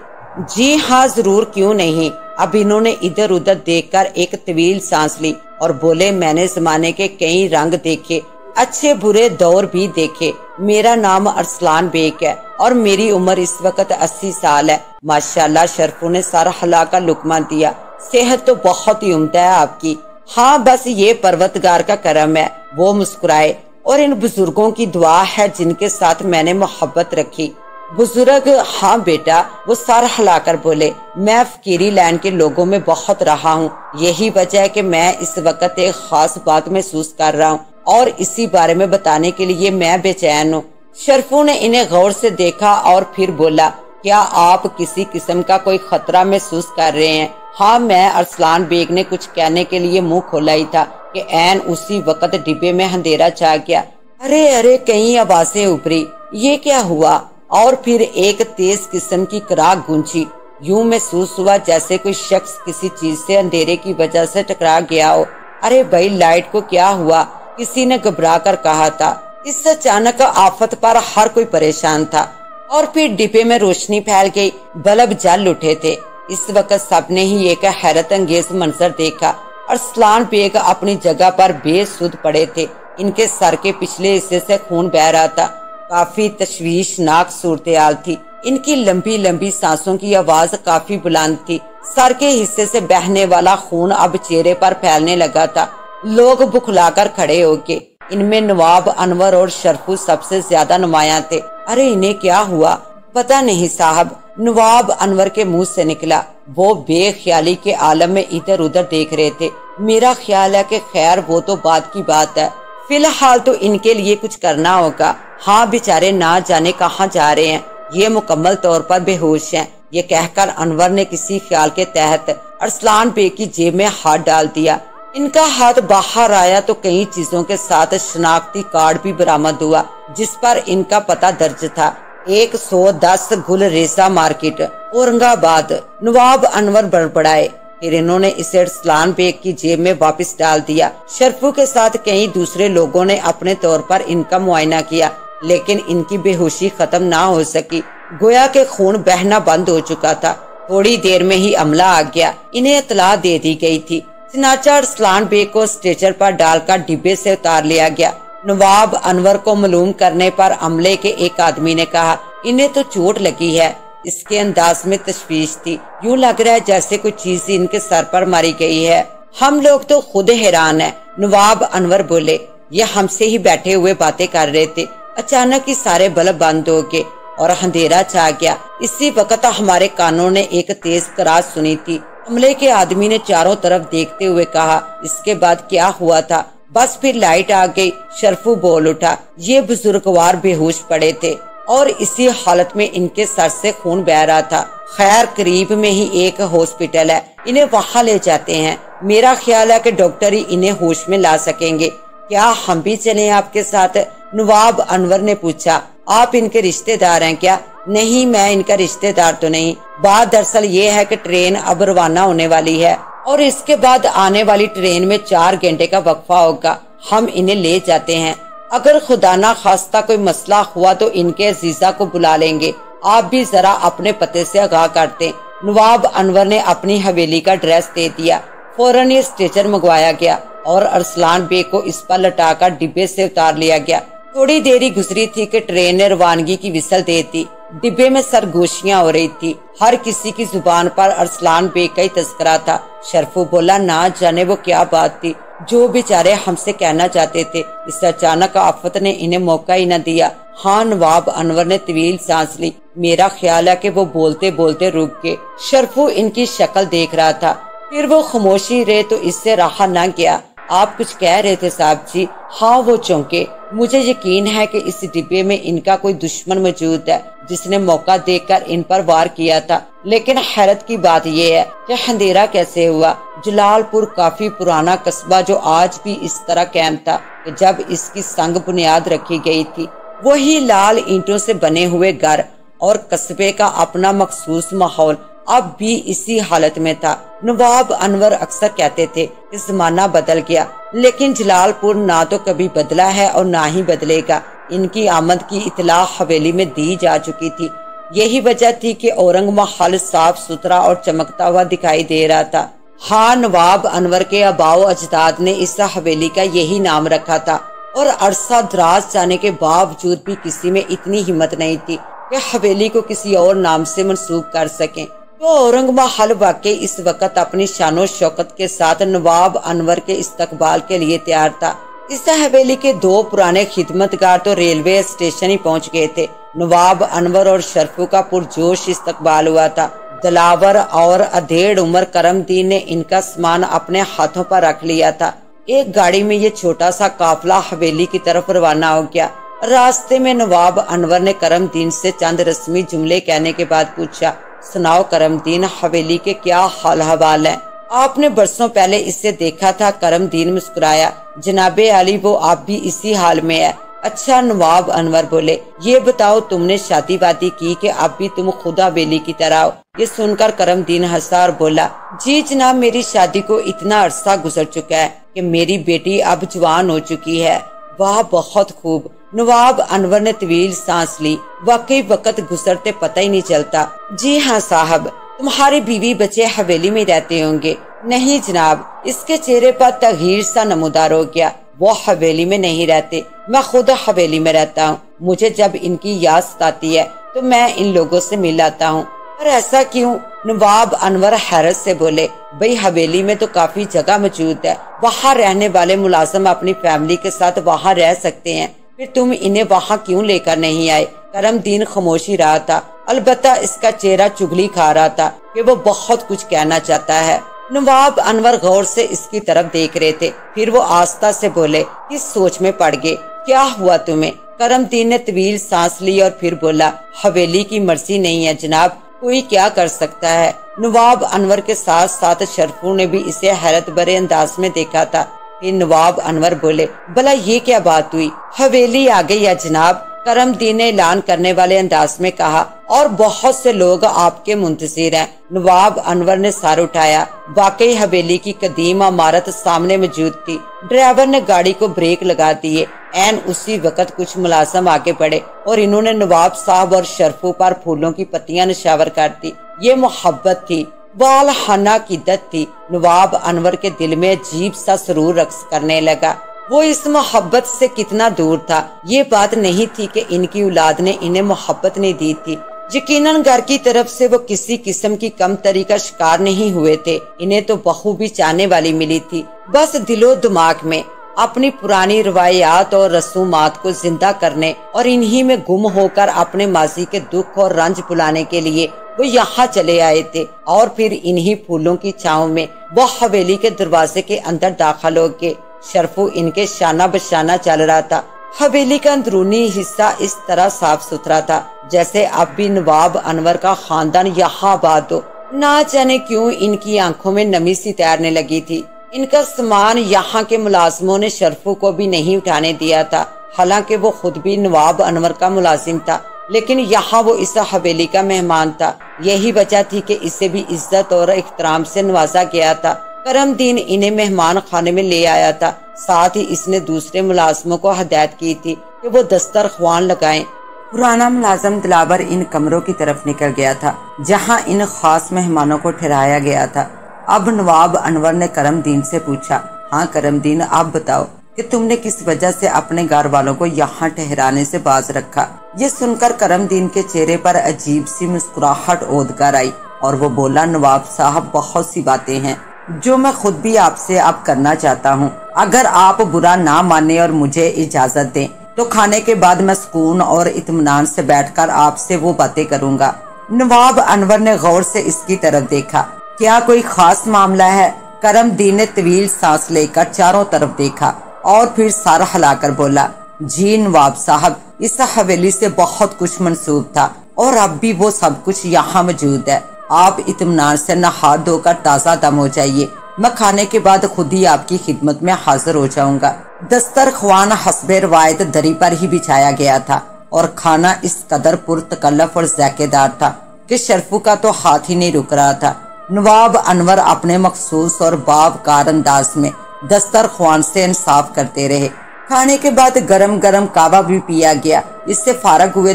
جی ہاں ضرور، کیوں نہیں۔ اب انہوں نے ادھر ادھر دیکھ کر ایک طویل سانس لی اور بولے، میں نے زمانے کے کئی رنگ دیکھے، اچھے برے دور بھی دیکھے۔ میرا نام ارسلان بیگ ہے اور میری عمر اس وقت 80 سال ہے۔ ماشاءاللہ، شرفو نے سارا ہلا کا لقمہ دیا، صحت تو بہت ہی عمدہ ہے آپ کی۔ ہاں، بس یہ پروردگار کا کرم ہے۔ وہ مسکرائے، اور ان بزرگوں کی دعا ہے جن کے ساتھ میں نے محبت رکھی۔ بزرگ، ہاں بیٹا، وہ سر ہلا کر بولے، میں فقیری لینڈ کے لوگوں میں بہت رہا ہوں، یہی وجہ ہے کہ میں اس وقت ایک خاص بات محسوس کر رہا ہوں، اور اسی بارے میں بتانے کے لیے میں بے چین ہوں۔ شرفو نے انہیں غور سے دیکھا اور پھر بولا، کیا آپ کسی قسم کا کوئی خطرہ محسوس کر رہے ہیں؟ ہاں میں ارسلان بیگ نے کچھ کہنے کے لیے منہ کھولا ہی تھا کہ عین اسی وقت ڈبے میں اندھیرا چھا گیا۔ ارے ارے کئی آوازیں ابھری، یہ کیا ہوا؟ اور پھر ایک تیز قسم کی کراک گونجی، یوں محسوس ہوا جیسے کوئی شخص کسی چیز سے اندھیرے کی وجہ سے ٹکرا گیا ہو۔ ارے بھائی لائٹ کو کیا ہوا؟ کسی نے گھبرا کر کہا تھا۔ اس اچانک آفت پر ہر کوئی پریشان تھا، اور پھر ڈبے میں روشنی پھیل گئی، بلب جل اٹھے تھے۔ اس وقت سب نے ہی ایک حیرت انگیز منظر دیکھا۔ ارسلان بیگ اپنی جگہ پر بے سدھ پڑے تھے، ان کے سر کے پچھلے حصے سے خون بہہ رہا تھا۔ کافی تشویشناک صورتحال تھی۔ ان کی لمبی لمبی سانسوں کی آواز کافی بلند تھی۔ سر کے حصے سے بہنے والا خون اب چہرے پر پھیلنے لگا تھا۔ لوگ بکھلا کر کھڑے ہو کے، ان میں نواب انور اور شرفو سب سے زیادہ نمایاں تھے۔ ارے انہیں کیا ہوا؟ پتہ نہیں صاحب، نواب انور کے منہ سے نکلا۔ وہ بے خیالی کے عالم میں ادھر ادھر دیکھ رہے تھے۔ میرا خیال ہے کہ خیر وہ تو بعد کی بات ہے، فی الحال تو ان کے لیے کچھ کرنا ہوگا۔ ہاں بیچارے نہ جانے کہاں جا رہے ہیں، یہ مکمل طور پر بے ہوش ہیں۔ یہ کہہ کر انور نے کسی خیال کے تحت ارسلان بیگ کی جیب میں ہاتھ ڈال دیا۔ ان کا ہاتھ باہر آیا تو کئی چیزوں کے ساتھ شناختی کارڈ بھی برآمد ہوا، جس پر ان کا پتہ درج تھا۔ 110 گل ریزہ مارکیٹ، اورنگ آباد۔ نواب انور بڑبڑائے، پھر انہوں نے اسے ارسلان بیگ کی جیب میں واپس ڈال دیا۔ شرفو کے ساتھ کئی دوسرے لوگوں نے اپنے طور پر ان کا معائنہ کیا، لیکن ان کی بے ہوشی ختم نہ ہو سکی، گویا کہ خون بہنا بند ہو چکا تھا۔ تھوڑی دیر میں ہی عملہ آ گیا، انہیں اطلاع دے دی گئی تھی۔ چنانچہ ارسلان بیگ کو اسٹریچر پر ڈال کر ڈبے سے اتار لیا گیا۔ نواب انور کو معلوم کرنے پر عملے کے ایک آدمی نے کہا، انہیں تو چوٹ لگی ہے۔ اس کے انداز میں تشویش تھی، یوں لگ رہا ہے جیسے کوئی چیز ان کے سر پر ماری گئی ہے۔ ہم لوگ تو خود حیران ہیں، نواب انور بولے۔ یہ ہم سے ہی بیٹھے ہوئے باتیں کر رہے تھے، اچانک ہی سارے بلب بند ہو گئے اور اندھیرا چھا گیا۔ اسی وقت ہمارے کانوں نے ایک تیز کراس سنی تھی۔ عملے کے آدمی نے چاروں طرف دیکھتے ہوئے کہا، اس کے بعد کیا ہوا تھا؟ بس پھر لائٹ آ گئی۔ شرفو بول اٹھا، یہ بزرگوار بے ہوش پڑے تھے اور اسی حالت میں ان کے سر سے خون بہہ رہا تھا۔ خیر قریب میں ہی ایک ہاسپٹل ہے، انہیں وہاں لے جاتے ہیں۔ میرا خیال ہے کہ ڈاکٹر ہی انہیں ہوش میں لا سکیں گے۔ کیا ہم بھی چلیں آپ کے ساتھ؟ نواب انور نے پوچھا۔ آپ ان کے رشتہ دار ہیں کیا؟ نہیں، میں ان کا رشتہ دار تو نہیں۔ بات دراصل یہ ہے کہ ٹرین اب روانہ ہونے والی ہے اور اس کے بعد آنے والی ٹرین میں 4 گھنٹے کا وقفہ ہوگا۔ ہم انہیں لے جاتے ہیں، اگر خدا نہ خواستہ کوئی مسئلہ ہوا تو ان کے عزیزہ کو بلا لیں گے۔ آپ بھی ذرا اپنے پتے سے آگاہ کرتے۔ نواب انور نے اپنی حویلی کا ڈریس دے دیا۔ فوراً یہ اسٹریچر منگوایا گیا اور ارسلان بیگ کو اس پر لٹا کر ڈبے سے اتار لیا گیا۔ تھوڑی دیری گزری تھی کہ ٹرین نے روانگی کی وسل دے دی۔ ڈبے میں سرگوشیاں ہو رہی تھی، ہر کسی کی زبان پر ارسلان بیگ کا ہی تذکرہ تھا۔ شرفو بولا، نہ جانے وہ کیا بات تھی جو بیچارے ہم سے کہنا چاہتے تھے۔ اس اچانک آفت نے انہیں موقع ہی نہ دیا۔ ہاں، نواب انور نے طویل سانس لی۔ میرا خیال ہے کہ وہ بولتے بولتے رک گئے۔ شرفو ان کی شکل دیکھ رہا تھا، پھر وہ خاموشی رہے تو اس سے رہا نہ گیا۔ آپ کچھ کہہ رہے تھے صاحب جی؟ ہاں، وہ چونکے۔ مجھے یقین ہے کہ اس ڈبے میں ان کا کوئی دشمن موجود ہے جس نے موقع دیکھ کر ان پر وار کیا تھا، لیکن حیرت کی بات یہ ہے کہ اندھیرا کیسے ہوا؟ جلال پور کافی پرانا قصبہ جو آج بھی اس طرح قائم تھا کہ جب اس کی سنگ بنیاد رکھی گئی تھی، وہی لال اینٹوں سے بنے ہوئے گھر اور قصبے کا اپنا مخصوص ماحول اب بھی اسی حالت میں تھا۔ نواب انور اکثر کہتے تھے کہ زمانہ بدل گیا، لیکن جلال پور نہ تو کبھی بدلا ہے اور نہ ہی بدلے گا۔ ان کی آمد کی اطلاع حویلی میں دی جا چکی تھی، یہی وجہ تھی کہ اورنگ محل صاف ستھرا اور چمکتا ہوا دکھائی دے رہا تھا۔ ہاں، نواب انور کے آباء و اجداد نے اس حویلی کا یہی نام رکھا تھا، اور عرصہ دراز جانے کے باوجود بھی کسی میں اتنی ہمت نہیں تھی کہ حویلی کو کسی اور نام سے منسوب کر سکیں۔ تو اورنگ محل واقعی اس وقت اپنی شان و شوکت کے ساتھ نواب انور کے استقبال کے لیے تیار تھا۔ اس حویلی کے 2 پرانے خدمتگار تو ریلوے اسٹیشن ہی پہنچ گئے تھے۔ نواب انور اور شرفو کا پرجوش استقبال ہوا تھا۔ دلاور اور ادھیڑ عمر کرم دین نے ان کا سامان اپنے ہاتھوں پر رکھ لیا تھا۔ ایک گاڑی میں یہ چھوٹا سا قافلہ حویلی کی طرف روانہ ہو گیا۔ راستے میں نواب انور نے کرم دین سے چند رسمی جملے کہنے کے بعد پوچھا، سناؤ کرم دین، حویلی کے کیا حال حوال ہے؟ آپ نے برسوں پہلے اسے دیکھا تھا۔ کرم دین مسکرایا۔ جناب عالی، وہ آپ بھی اسی حال میں ہے۔ اچھا، نواب انور بولے، یہ بتاؤ تم نے شادی وادی کی کہ اب بھی تم خود حویلی کی طرح ہو؟ یہ سن کر کرم دین ہنسا اور بولا، جی جناب، میری شادی کو اتنا عرصہ گزر چکا ہے کہ میری بیٹی اب جوان ہو چکی ہے۔ واہ، بہت خوب۔ نواب انور نے طویل سانس لی۔ واقعی وقت گزرتے پتہ ہی نہیں چلتا۔ جی ہاں صاحب، تمہاری بیوی بچے حویلی میں رہتے ہوں گے؟ نہیں جناب، اس کے چہرے پر تغییر سا نمودار ہو گیا۔ وہ حویلی میں نہیں رہتے، میں خود حویلی میں رہتا ہوں۔ مجھے جب ان کی یاد ستاتی ہے تو میں ان لوگوں سے مل آتا ہوں۔ پر ایسا کیوں؟ نواب انور حیرت سے بولے، بھئی حویلی میں تو کافی جگہ موجود ہے، وہاں رہنے والے ملازم اپنی فیملی کے ساتھ وہاں رہ سکتے ہیں، پھر تم انہیں وہاں کیوں لے کر نہیں آئے؟ کرم دین خاموشی رہا تھا، البتہ اس کا چہرہ چگلی کھا رہا تھا کہ وہ بہت کچھ کہنا چاہتا ہے۔ نواب انور غور سے اس کی طرف دیکھ رہے تھے، پھر وہ آہستہ سے بولے، کس سوچ میں پڑ گئے؟ کیا ہوا تمہیں؟ کرم دین نے طویل سانس لی اور پھر بولا، حویلی کی مرضی نہیں ہے جناب، کوئی کیا کر سکتا ہے؟ نواب انور کے ساتھ ساتھ شرفو نے بھی اسے حیرت بھرے انداز میں دیکھا تھا۔ پھر نواب انور بولے، بھلا یہ کیا بات ہوئی؟ حویلی آ گئی ہے جناب، کرم دین نے اعلان کرنے والے انداز میں کہا، اور بہت سے لوگ آپ کے منتظر ہیں۔ نواب انور نے سر اٹھایا۔ واقعی حویلی کی قدیم عمارت سامنے موجود تھی۔ ڈرائیور نے گاڑی کو بریک لگا دیے۔ این اسی وقت کچھ ملازم آگے بڑھے اور انہوں نے نواب صاحب اور شرفو پر پھولوں کی پتیاں نشاور کر دی۔ یہ محبت تھی، والہانہ قدرت تھی۔ نواب انور کے دل میں عجیب سا سرور رقص کرنے لگا۔ وہ اس محبت سے کتنا دور تھا۔ یہ بات نہیں تھی کہ ان کی اولاد نے انہیں محبت نہیں دی تھی۔ یقیناً گھر کی طرف سے وہ کسی قسم کی کم تری کا شکار نہیں ہوئے تھے۔ انہیں تو بہو بھی چاہنے والی ملی تھی۔ بس دل و دماغ میں اپنی پرانی روایات اور رسومات کو زندہ کرنے اور انہی میں گم ہو کر اپنے ماضی کے دکھ اور رنج بلانے کے لیے وہ یہاں چلے آئے تھے، اور پھر انہی پھولوں کی چھاؤں میں وہ حویلی کے دروازے کے اندر داخل ہو گئے۔ شرفو ان کے شانہ بشانہ چل رہا تھا۔ حویلی کا اندرونی حصہ اس طرح صاف ستھرا تھا جیسے اب بھی نواب انور کا خاندان یہاں آباد ہو۔ نہ جانے کیوں ان کی آنکھوں میں نمی سی تیرنے لگی تھی۔ ان کا سامان یہاں کے ملازموں نے شرفو کو بھی نہیں اٹھانے دیا تھا، حالانکہ وہ خود بھی نواب انور کا ملازم تھا، لیکن یہاں وہ اس حویلی کا مہمان تھا۔ یہی وجہ تھی کہ اسے بھی عزت اور احترام سے نوازا گیا تھا۔ کرم دین انہیں مہمان خانے میں لے آیا تھا، ساتھ ہی اس نے دوسرے ملازموں کو ہدایت کی تھی کہ وہ دسترخوان لگائیں۔ پرانا ملازم دلاور ان کمروں کی طرف نکل گیا تھا جہاں ان خاص مہمانوں کو ٹھہرایا گیا تھا۔ اب نواب انور نے کرم دین سے پوچھا، ہاں کرم دین، آپ بتاؤ کہ تم نے کس وجہ سے اپنے گھر والوں کو یہاں ٹھہرانے سے باز رکھا؟ یہ سن کر کرم دین کے چہرے پر عجیب سی مسکراہٹ اود کر آئی اور وہ بولا، نواب صاحب، بہت سی باتیں ہیں جو میں خود بھی آپ سے اب کرنا چاہتا ہوں۔ اگر آپ برا نہ مانے اور مجھے اجازت دیں تو کھانے کے بعد میں سکون اور اطمینان سے بیٹھ کر آپ سے وہ باتیں کروں گا۔ نواب انور نے غور سے اس کی طرف دیکھا۔ کیا کوئی خاص معاملہ ہے؟ کرم دین نے طویل سانس لے کر چاروں طرف دیکھا اور پھر سر ہلا کر بولا، جی نواب صاحب، اس حویلی سے بہت کچھ منسوب تھا اور اب بھی وہ سب کچھ یہاں موجود ہے۔ آپ اطمینان سے نہا دھو کر تازہ دم ہو جائیے، میں کھانے کے بعد خود ہی آپ کی خدمت میں حاضر ہو جاؤں گا۔ دسترخوان حسب روایت دری پر ہی بچھایا گیا تھا اور کھانا اس قدر پرتکلف اور ذائقے دار تھا کہ شرفو کا تو ہاتھ ہی نہیں رک رہا تھا۔ نواب انور اپنے مخصوص اور باوقار انداز میں دسترخوان سے انصاف کرتے رہے۔ کھانے کے بعد گرم گرم کعوہ بھی پیا گیا۔ اس سے فارغ ہوئے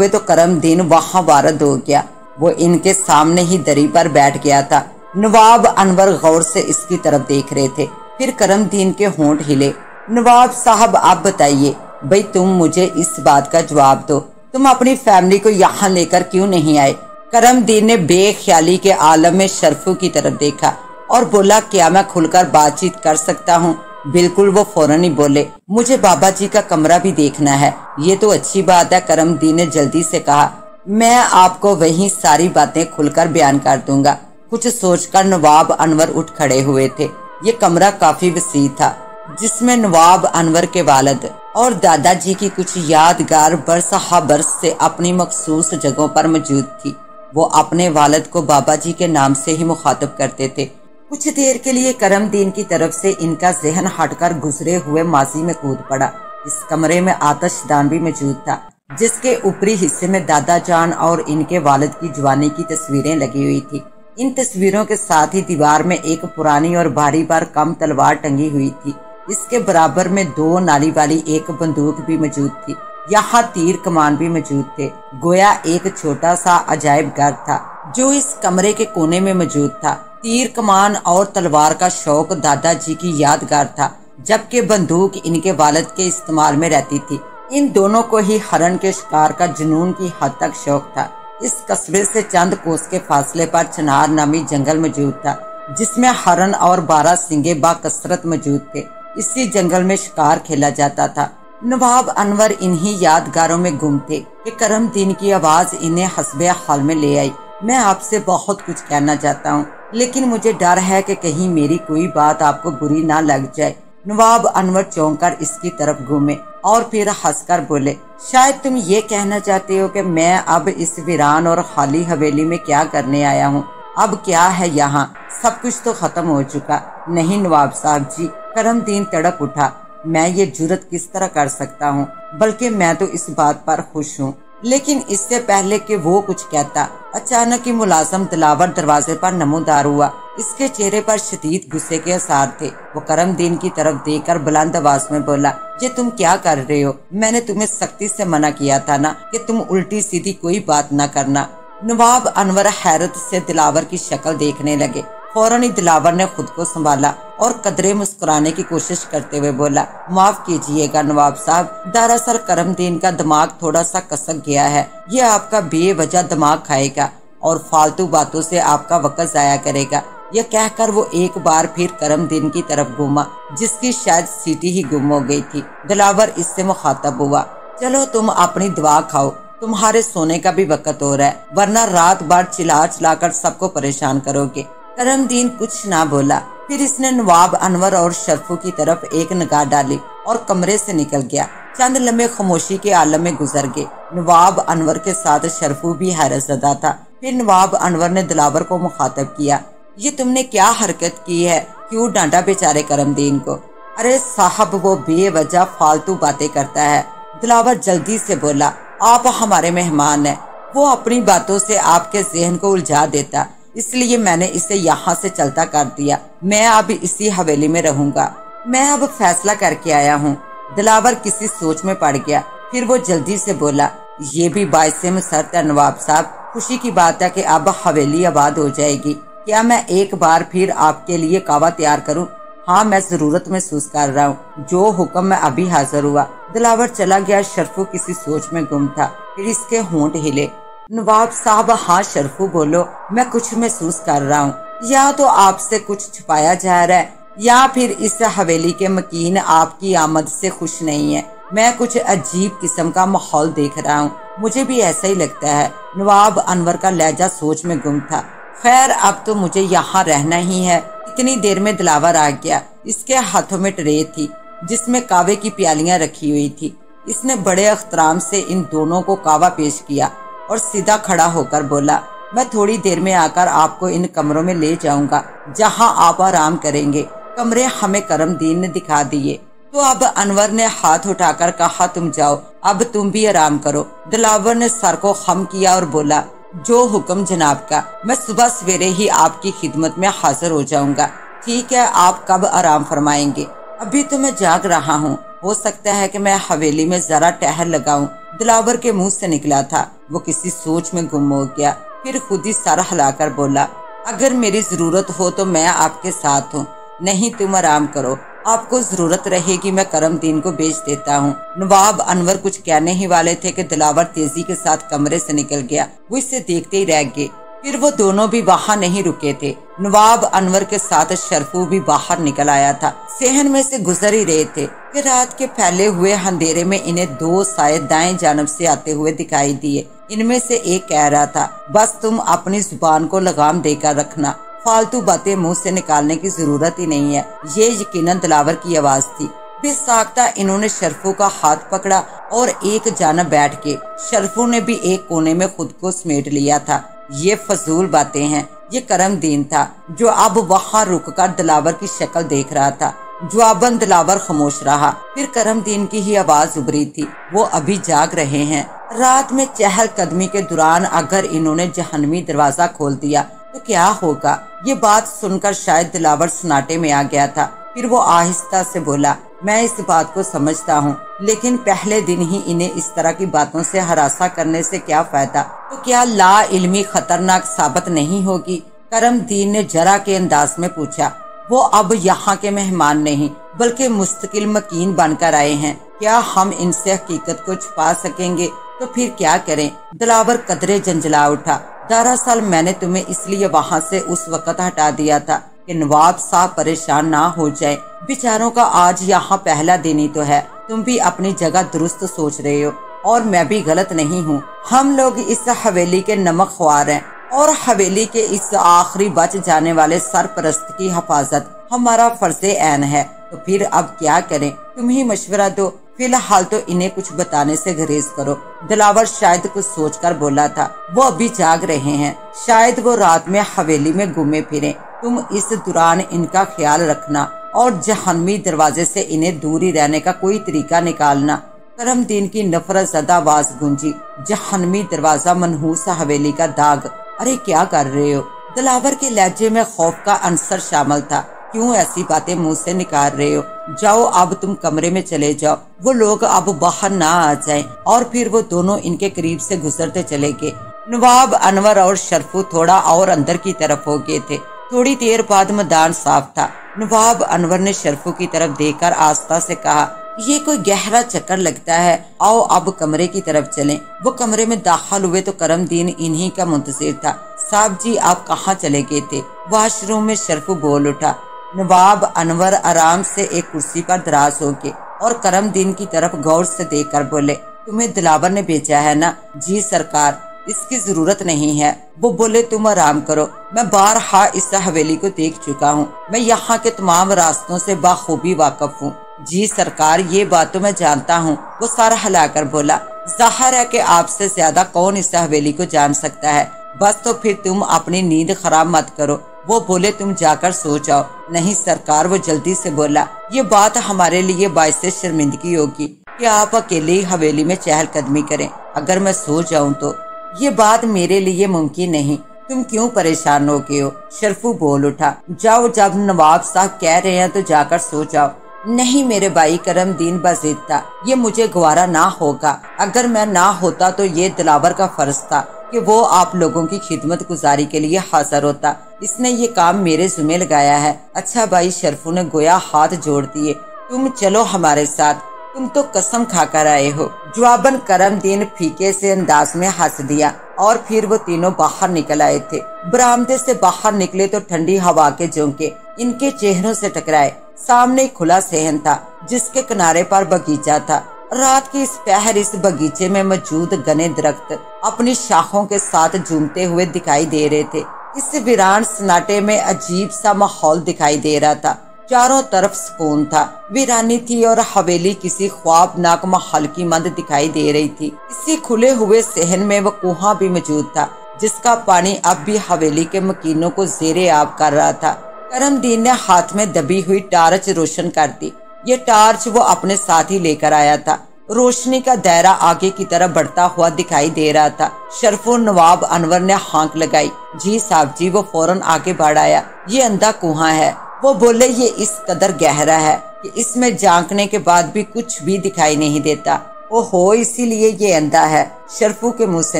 تو کرم دین وہاں وارد ہو گیا۔ وہ ان کے سامنے ہی دری پر بیٹھ گیا تھا۔ نواب انور غور سے اس کی طرف دیکھ رہے تھے، پھر کرم دین کے ہونٹ ہلے۔ نواب صاحب، آپ بتائیے، بھئی تم مجھے اس بات کا جواب دو، تم اپنی فیملی کو یہاں لے کر کیوں نہیں آئے؟ کرم دین نے بے خیالی کے عالم میں شرفو کی طرف دیکھا اور بولا، کیا میں کھل کر بات چیت کر سکتا ہوں؟ بالکل، وہ فوراً ہی بولے، مجھے بابا جی کا کمرہ بھی دیکھنا ہے۔ یہ تو اچھی بات ہے، کرم دین نے جلدی سے کہا، میں آپ کو وہیں ساری باتیں کھل کر بیان کر دوں گا۔ کچھ سوچ کر نواب انور اٹھ کھڑے ہوئے تھے۔ یہ کمرہ کافی وسیع تھا جس میں نواب انور کے والد اور دادا جی کی کچھ یادگار برس ہا برس سے اپنی مخصوص جگہوں پر موجود تھی۔ وہ اپنے والد کو بابا جی کے نام سے ہی مخاطب کرتے تھے۔ کچھ دیر کے لیے کرم دین کی طرف سے ان کا ذہن ہٹ کر گزرے ہوئے ماضی میں کود پڑا۔ اس کمرے میں آتش دان بھی موجود تھا، جس کے اوپری حصے میں دادا جان اور ان کے والد کی جوانی کی تصویریں لگی ہوئی تھی۔ ان تصویروں کے ساتھ ہی دیوار میں ایک پرانی اور بھاری بار کم تلوار ٹنگی ہوئی تھی۔ اس کے برابر میں 2 نالی والی ایک بندوق بھی موجود تھی۔ یہاں تیر کمان بھی موجود تھے۔ گویا ایک چھوٹا سا عجائب گھر تھا جو اس کمرے کے کونے میں موجود تھا۔ تیر کمان اور تلوار کا شوق دادا جی کی یادگار تھا، جبکہ بندوق ان کے والد کے استعمال میں رہتی تھی۔ ان دونوں کو ہی ہرن کے شکار کا جنون کی حد تک شوق تھا۔ اس قصبے سے چند کوس کے فاصلے پر چنار نامی جنگل موجود تھا، جس میں ہرن اور 12 سنگے با کثرت موجود تھے۔ اسی جنگل میں شکار کھیلا جاتا تھا۔ نواب انور انہی یادگاروں میں گم تھے کہ کرم دین کی آواز انہیں حسب حال میں لے آئی۔ میں آپ سے بہت کچھ کہنا چاہتا ہوں، لیکن مجھے ڈر ہے کہ کہیں میری کوئی بات آپ کو بری نہ لگ جائے۔ نواب انور چونک کر اس کی طرف گھومے اور پھر ہنس کر بولے، شاید تم یہ کہنا چاہتے ہو کہ میں اب اس ویران اور خالی حویلی میں کیا کرنے آیا ہوں؟ اب کیا ہے یہاں؟ سب کچھ تو ختم ہو چکا۔ نہیں نواب صاحب جی، کرم دین تڑپ اٹھا، میں یہ جرت کس طرح کر سکتا ہوں؟ بلکہ میں تو اس بات پر خوش ہوں۔ لیکن اس سے پہلے کہ وہ کچھ کہتا، اچانک ہی ملازم دلاور دروازے پر نمودار ہوا۔ اس کے چہرے پر شدید غصے کے آثار تھے۔ وہ کرم دین کی طرف دیکھ کر بلند آواز میں بولا، یہ تم کیا کر رہے ہو؟ میں نے تمہیں سختی سے منع کیا تھا نا کہ تم الٹی سیدھی کوئی بات نہ کرنا۔ نواب انور حیرت سے دلاور کی شکل دیکھنے لگے۔ فوراً ہی دلاور نے خود کو سنبھالا اور قدرے مسکرانے کی کوشش کرتے ہوئے بولا، معاف کیجئے گا نواب صاحب، دراصل کرم دین کا دماغ تھوڑا سا کسک گیا ہے۔ یہ آپ کا بے وجہ دماغ کھائے گا اور فالتو باتوں سے آپ کا وقت ضائع کرے گا۔ یہ کہہ کر وہ ایک بار پھر کرم دین کی طرف گھوما، جس کی شاید سیٹی ہی گم ہو گئی تھی۔ دلاور اس سے مخاطب ہوا، چلو تم اپنی دوا کھاؤ، تمہارے سونے کا بھی وقت ہو رہا ہے، ورنہ رات بھر چلا چلا کر سب کو پریشان کرو گے۔ کرم دین کچھ نہ بولا، پھر اس نے نواب انور اور شرفو کی طرف ایک نگاہ ڈالی اور کمرے سے نکل گیا۔ چند لمحے خاموشی کے عالم میں گزر گئے۔ نواب انور کے ساتھ شرفو بھی حیرت زدہ تھا۔ پھر نواب انور نے دلاور کو مخاطب کیا، یہ تم نے کیا حرکت کی ہے؟ کیوں ڈانٹا بیچارے کرم دین کو؟ ارے صاحب، وہ بے وجہ فالتو باتیں کرتا ہے۔ دلاور جلدی سے بولا، آپ ہمارے مہمان ہیں، وہ اپنی باتوں سے آپ کے ذہن کو الجھا دیتا، اس لیے میں نے اسے یہاں سے چلتا کر دیا۔ میں اب اسی حویلی میں رہوں گا۔ میں اب فیصلہ کر کے آیا ہوں۔ دلاور کسی سوچ میں پڑ گیا، پھر وہ جلدی سے بولا، یہ بھی باعث مسرت ہے نواب صاحب، خوشی کی بات ہے کہ اب حویلی آباد ہو جائے گی۔ کیا میں ایک بار پھر آپ کے لیے کعوہ تیار کروں؟ ہاں، میں ضرورت محسوس کر رہا ہوں، جو حکم میں ابھی حاضر ہوا۔ دلاور چلا گیا۔ شرفو کسی سوچ میں گم تھا، پھر اس کے ہونٹ ہلے۔ نواب صاحب، ہاں شرفو بولو، میں کچھ محسوس کر رہا ہوں۔ یا تو آپ سے کچھ چھپایا جا رہا ہے، یا پھر اس حویلی کے مکین آپ کی آمد سے خوش نہیں ہے۔ میں کچھ عجیب قسم کا ماحول دیکھ رہا ہوں۔ مجھے بھی ایسا ہی لگتا ہے۔ نواب انور کا لہجہ سوچ میں گم تھا۔ خیر، اب تو مجھے یہاں رہنا ہی ہے۔ اتنی دیر میں دلاور آ گیا۔ اس کے ہاتھوں میں ٹرے تھی جس میں کعوے کی پیالیاں رکھی ہوئی تھی۔ اس نے بڑے احترام سے ان دونوں کو کعوہ پیش کیا اور سیدھا کھڑا ہو کر بولا، میں تھوڑی دیر میں آ کر آپ کو ان کمروں میں لے جاؤں گا جہاں آپ آرام کریں گے۔ کمرے ہمیں کرم دین نے دکھا دیے تو اب انور نے ہاتھ اٹھا کر کہا، تم جاؤ، اب تم بھی آرام کرو۔ دلاور نے سر کو خم کیا اور بولا، جو حکم جناب کا، میں صبح سویرے ہی آپ کی خدمت میں حاضر ہو جاؤں گا۔ ٹھیک ہے، آپ کب آرام فرمائیں گے؟ ابھی تو میں جاگ رہا ہوں، ہو سکتا ہے کہ میں حویلی میں ذرا ٹہل لگاؤں۔ دلاور کے منہ سے نکلا تھا۔ وہ کسی سوچ میں گم ہو گیا، پھر خود ہی سر ہلا کر بولا، اگر میری ضرورت ہو تو میں آپ کے ساتھ ہوں، نہیں تم آرام کرو، آپ کو ضرورت رہے گی میں کرم دین کو بیچ دیتا ہوں۔ نواب انور کچھ کہنے ہی والے تھے کہ دلاور تیزی کے ساتھ کمرے سے نکل گیا۔ وہ اسے دیکھتے ہی رہ گئے۔ پھر وہ دونوں بھی وہاں نہیں رکے تھے۔ نواب انور کے ساتھ شرفو بھی باہر نکل آیا تھا۔ صحن میں سے گزر ہی رہے تھے کہ رات کے پھیلے ہوئے اندھیرے میں انہیں دو سائے دائیں جانب سے آتے ہوئے دکھائی دیے۔ ان میں سے ایک کہہ رہا تھا، بس تم اپنی زبان کو لگام دے کر رکھنا، فالتو باتیں منہ سے نکالنے کی ضرورت ہی نہیں ہے۔ یہ یقیناً دلاور کی آواز تھی۔ بے ساختہ انہوں نے شرفو کا ہاتھ پکڑا اور ایک جانب بیٹھ کے شرفو نے بھی ایک کونے میں خود کو سمیٹ لیا تھا۔ یہ فضول باتیں ہیں۔ یہ کرم دین تھا جو اب وہاں رک کر دلاور کی شکل دیکھ رہا تھا۔ جواباً دلاور خاموش رہا۔ پھر کرم دین کی ہی آواز ابھری تھی، وہ ابھی جاگ رہے ہیں؟ رات میں چہل قدمی کے دوران اگر انہوں نے جہنمی دروازہ کھول دیا تو کیا ہوگا؟ یہ بات سن کر شاید دلاور سناٹے میں آ گیا تھا۔ پھر وہ آہستہ سے بولا، میں اس بات کو سمجھتا ہوں، لیکن پہلے دن ہی انہیں اس طرح کی باتوں سے ہراساں کرنے سے کیا فائدہ؟ تو کیا لا علمی خطرناک ثابت نہیں ہوگی؟ کرم دین نے جرا کے انداز میں پوچھا۔ وہ اب یہاں کے مہمان نہیں بلکہ مستقل مکین بن کر آئے ہیں۔ کیا ہم ان سے حقیقت کو چھپا سکیں گے؟ تو پھر کیا کریں؟ دلاور قدرے جنجلا اٹھا۔ دراصل میں نے تمہیں اس لیے وہاں سے اس وقت ہٹا دیا تھا کہ نواب صاحب پریشان نہ ہو جائے۔ بیچاروں کا آج یہاں پہلا دن ہی تو ہے۔ تم بھی اپنی جگہ درست سوچ رہے ہو اور میں بھی غلط نہیں ہوں۔ ہم لوگ اس حویلی کے نمک خوار ہیں اور حویلی کے اس آخری بچ جانے والے سرپرست کی حفاظت ہمارا فرض عین ہے۔ تو پھر اب کیا کریں؟ تم ہی مشورہ دو۔ فی الحال تو انہیں کچھ بتانے سے گریز کرو۔ دلاور شاید کچھ سوچ کر بولا تھا، وہ ابھی جاگ رہے ہیں، شاید وہ رات میں حویلی میں گھومے پھریں۔ تم اس دوران ان کا خیال رکھنا اور جہنمی دروازے سے انہیں دور ہی رہنے کا کوئی طریقہ نکالنا۔ کرم دین کی نفرت زدہ آواز گونجی، جہنمی دروازہ منحوس حویلی کا داغ، ارے کیا کر رہے ہو؟ دلاور کے لہجے میں خوف کا عنصر شامل تھا۔ کیوں ایسی باتیں منہ سے نکال رہے ہو؟ جاؤ اب تم کمرے میں چلے جاؤ، وہ لوگ اب باہر نہ آ جائیں۔ اور پھر وہ دونوں ان کے قریب سے گزرتے چلے گئے۔ نواب انور اور شرفو تھوڑا اور اندر کی طرف ہو گئے تھے۔ تھوڑی دیر بعد میدان صاف تھا۔ نواب انور نے شرفو کی طرف دیکھ کر آہستہ سے کہا، یہ کوئی گہرا چکر لگتا ہے، آؤ اب کمرے کی طرف چلیں۔ وہ کمرے میں داخل ہوئے تو کرم دین انہی کا منتظر تھا۔ صاحب جی آپ کہاں چلے گئے تھے؟ واش روم میں، شرفو بول اٹھا۔ نواب انور آرام سے ایک کرسی پر دراز ہو کے اور کرم دین کی طرف غور سے دیکھ کر بولے، تمہیں دلاور نے بھیجا ہے نا؟ جی سرکار، اس کی ضرورت نہیں ہے۔ وہ بولے، تم آرام کرو، میں بارہا اس حویلی کو دیکھ چکا ہوں، میں یہاں کے تمام راستوں سے بخوبی واقف ہوں۔ جی سرکار، یہ بات تو میں جانتا ہوں۔ وہ سر ہلا کر بولا، ظاہر ہے کہ آپ سے زیادہ کون اس حویلی کو جان سکتا ہے، بس تو پھر تم اپنی نیند خراب مت کرو۔ وہ بولے، تم جا کر سو جاؤ۔ نہیں سرکار، وہ جلدی سے بولا، یہ بات ہمارے لیے باعث شرمندگی ہوگی کہ آپ اکیلے حویلی میں چہل قدمی کریں۔ اگر میں سو جاؤں تو یہ بات میرے لیے ممکن نہیں۔ تم کیوں پریشان ہو گئے ہو؟ شرفو بول اٹھا، جاؤ، جب نواب صاحب کہہ رہے ہیں تو جا کر سو جاؤ۔ نہیں میرے بھائی، کرم دین بضد تھا، یہ مجھے گوارا نہ ہوگا۔ اگر میں نہ ہوتا تو یہ دلاور کا فرض تھا کہ وہ آپ لوگوں کی خدمت گزاری کے لیے حاضر ہوتا۔ اس نے یہ کام میرے ذمہ لگایا ہے۔ اچھا بھائی، شرفو نے گویا ہاتھ جوڑ دیے، تم چلو ہمارے ساتھ، تم تو قسم کھا کر آئے ہو۔ جواباً کرم دین پھیکے سے انداز میں ہنس دیا اور پھر وہ تینوں باہر نکل آئے تھے۔ برآمدے سے باہر نکلے تو ٹھنڈی ہوا کے جھونکے ان کے چہروں سے ٹکرائے۔ سامنے کھلا صحن تھا جس کے کنارے پر باغیچہ تھا۔ رات کی اس پہر اس باغیچے میں موجود گھنے درخت اپنی شاخوں کے ساتھ جھومتے ہوئے دکھائی دے رہے تھے۔ اس ویران سناٹے میں عجیب سا ماحول دکھائی دے رہا تھا۔ چاروں طرف سکون تھا، ویرانی تھی اور حویلی کسی خوابناک محل کی مند دکھائی دے رہی تھی۔ اسی کھلے ہوئے صحن میں وہ کنواں بھی موجود تھا جس کا پانی اب بھی حویلی کے مکینوں کو زیر آب کر رہا تھا۔ کرم دین نے ہاتھ میں دبی ہوئی ٹارچ روشن کر دی۔ یہ ٹارچ وہ اپنے ساتھ ہی لے کر آیا تھا۔ روشنی کا دائرہ آگے کی طرف بڑھتا ہوا دکھائی دے رہا تھا۔ شرفو نواب انور نے ہانک لگائی، جی صاحب جی۔ وہ فوراً آگے بڑھ آیا، یہ اندھا کنواں ہے۔ وہ بولے، یہ اس قدر گہرا ہے کہ اس میں جھانکنے کے بعد بھی کچھ بھی دکھائی نہیں دیتا۔ او ہو، اسی لیے یہ اندھا ہے، شرفو کے منہ سے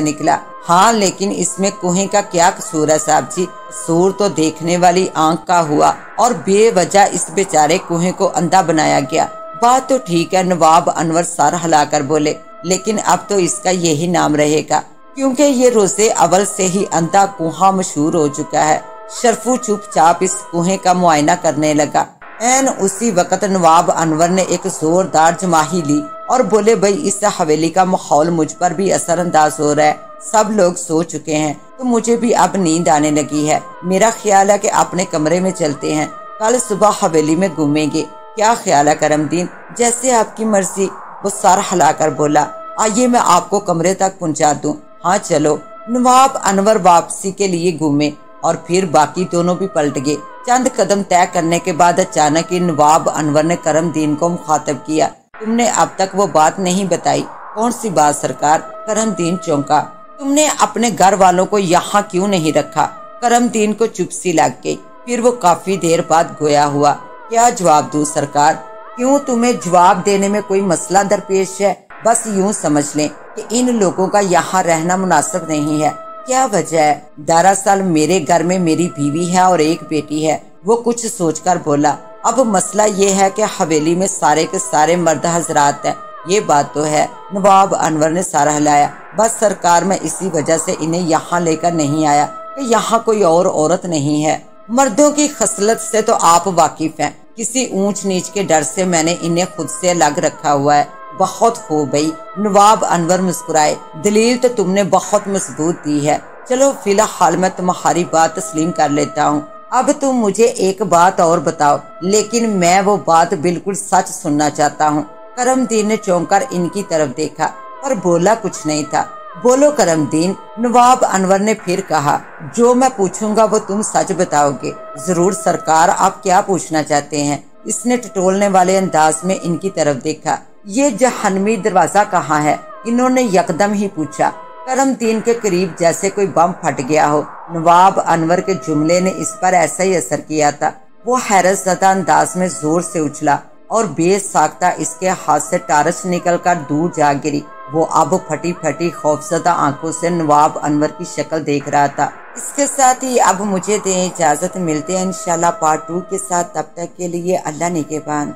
نکلا۔ ہاں، لیکن اس میں کنویں کا کیا قصور ہے صاحب جی؟ قصور تو دیکھنے والی آنکھ کا ہوا اور بے وجہ اس بیچارے کنویں کو اندھا بنایا گیا۔ بات تو ٹھیک ہے، نواب انور سر ہلا کر بولے، لیکن اب تو اس کا یہی نام رہے گا کیونکہ یہ روزے اول سے ہی اندھا کنواں مشہور ہو چکا ہے۔ شرفو چپ چاپ اس کنویں کا معائنہ کرنے لگا۔ این اسی وقت نواب انور نے ایک زوردار جماہی لی اور بولے، بھائی اس حویلی کا ماحول مجھ پر بھی اثر انداز ہو رہا ہے۔ سب لوگ سو چکے ہیں تو مجھے بھی اب نیند آنے لگی ہے۔ میرا خیال ہے کہ اپنے کمرے میں چلتے ہیں، کل صبح حویلی میں گھومیں گے۔ کیا خیال ہے کرم دین؟ جیسے آپ کی مرضی، وہ سر ہلا کر بولا۔ آئیے میں آپ کو کمرے تک پہنچا دوں۔ ہاں چلو۔ نواب انور واپسی کے لیے گھومے اور پھر باقی دونوں بھی پلٹ گئے۔ چند قدم طے کرنے کے بعد اچانک ہی نواب انور نے کرم دین کو مخاطب کیا، تم نے اب تک وہ بات نہیں بتائی۔ کون سی بات سرکار؟ کرم دین چونکا۔ تم نے اپنے گھر والوں کو یہاں کیوں نہیں رکھا؟ کرم دین کو چپ سی لگ گئی، پھر وہ کافی دیر بعد گویا ہوا۔ کیا جواب دوں سرکار؟ کیوں تمہیں جواب دینے میں کوئی مسئلہ درپیش ہے؟ بس یوں سمجھ لیں کہ ان لوگوں کا یہاں رہنا مناسب نہیں ہے۔ کیا وجہ ہے؟ دراصل میرے گھر میں میری بیوی ہے اور ایک بیٹی ہے۔ وہ کچھ سوچ کر بولا، اب مسئلہ یہ ہے کہ حویلی میں سارے کے سارے مرد حضرات ہیں۔ یہ بات تو ہے۔ نواب انور نے سر ہلایا۔ بس سرکار، میں اسی وجہ سے انہیں یہاں لے کر نہیں آیا کہ یہاں کوئی اور عورت نہیں ہے۔ مردوں کی خصلت سے تو آپ واقف ہیں، کسی اونچ نیچ کے ڈر سے میں نے انہیں خود سے الگ رکھا ہوا ہے۔ بہت خوب بھائی، نواب انور مسکرائے، دلیل تو تم نے بہت مضبوط دی ہے۔ چلو فی الحال میں تمہاری بات تسلیم کر لیتا ہوں۔ اب تم مجھے ایک بات اور بتاؤ، لیکن میں وہ بات بالکل سچ سننا چاہتا ہوں۔ کرم دین نے چونک کر ان کی طرف دیکھا پر بولا کچھ نہیں تھا۔ بولو کرم دین، نواب انور نے پھر کہا۔ جو میں پوچھوں گا وہ تم سچ بتاؤ گے؟ ضرور سرکار، آپ کیا پوچھنا چاہتے ہیں؟ اس نے ٹٹولنے والے انداز میں ان کی طرف دیکھا۔ یہ جہنمی دروازہ کہاں ہے؟ انہوں نے یکدم ہی پوچھا۔ کرم دین کے قریب جیسے کوئی بم پھٹ گیا ہو۔ نواب انور کے جملے نے اس پر ایسا ہی اثر کیا تھا۔ وہ حیرت زدہ انداز میں زور سے اچھلا اور بے ساختہ اس کے ہاتھ سے ٹارچ نکل کر دور جا گری۔ وہ اب پھٹی پھٹی خوفزدہ آنکھوں سے نواب انور کی شکل دیکھ رہا تھا۔ اس کے ساتھ ہی اب مجھے دیں اجازت، ملتے ہیں انشاءاللہ پارٹ 2 کے ساتھ۔ تب تک کے لیے اللہ نگہبان۔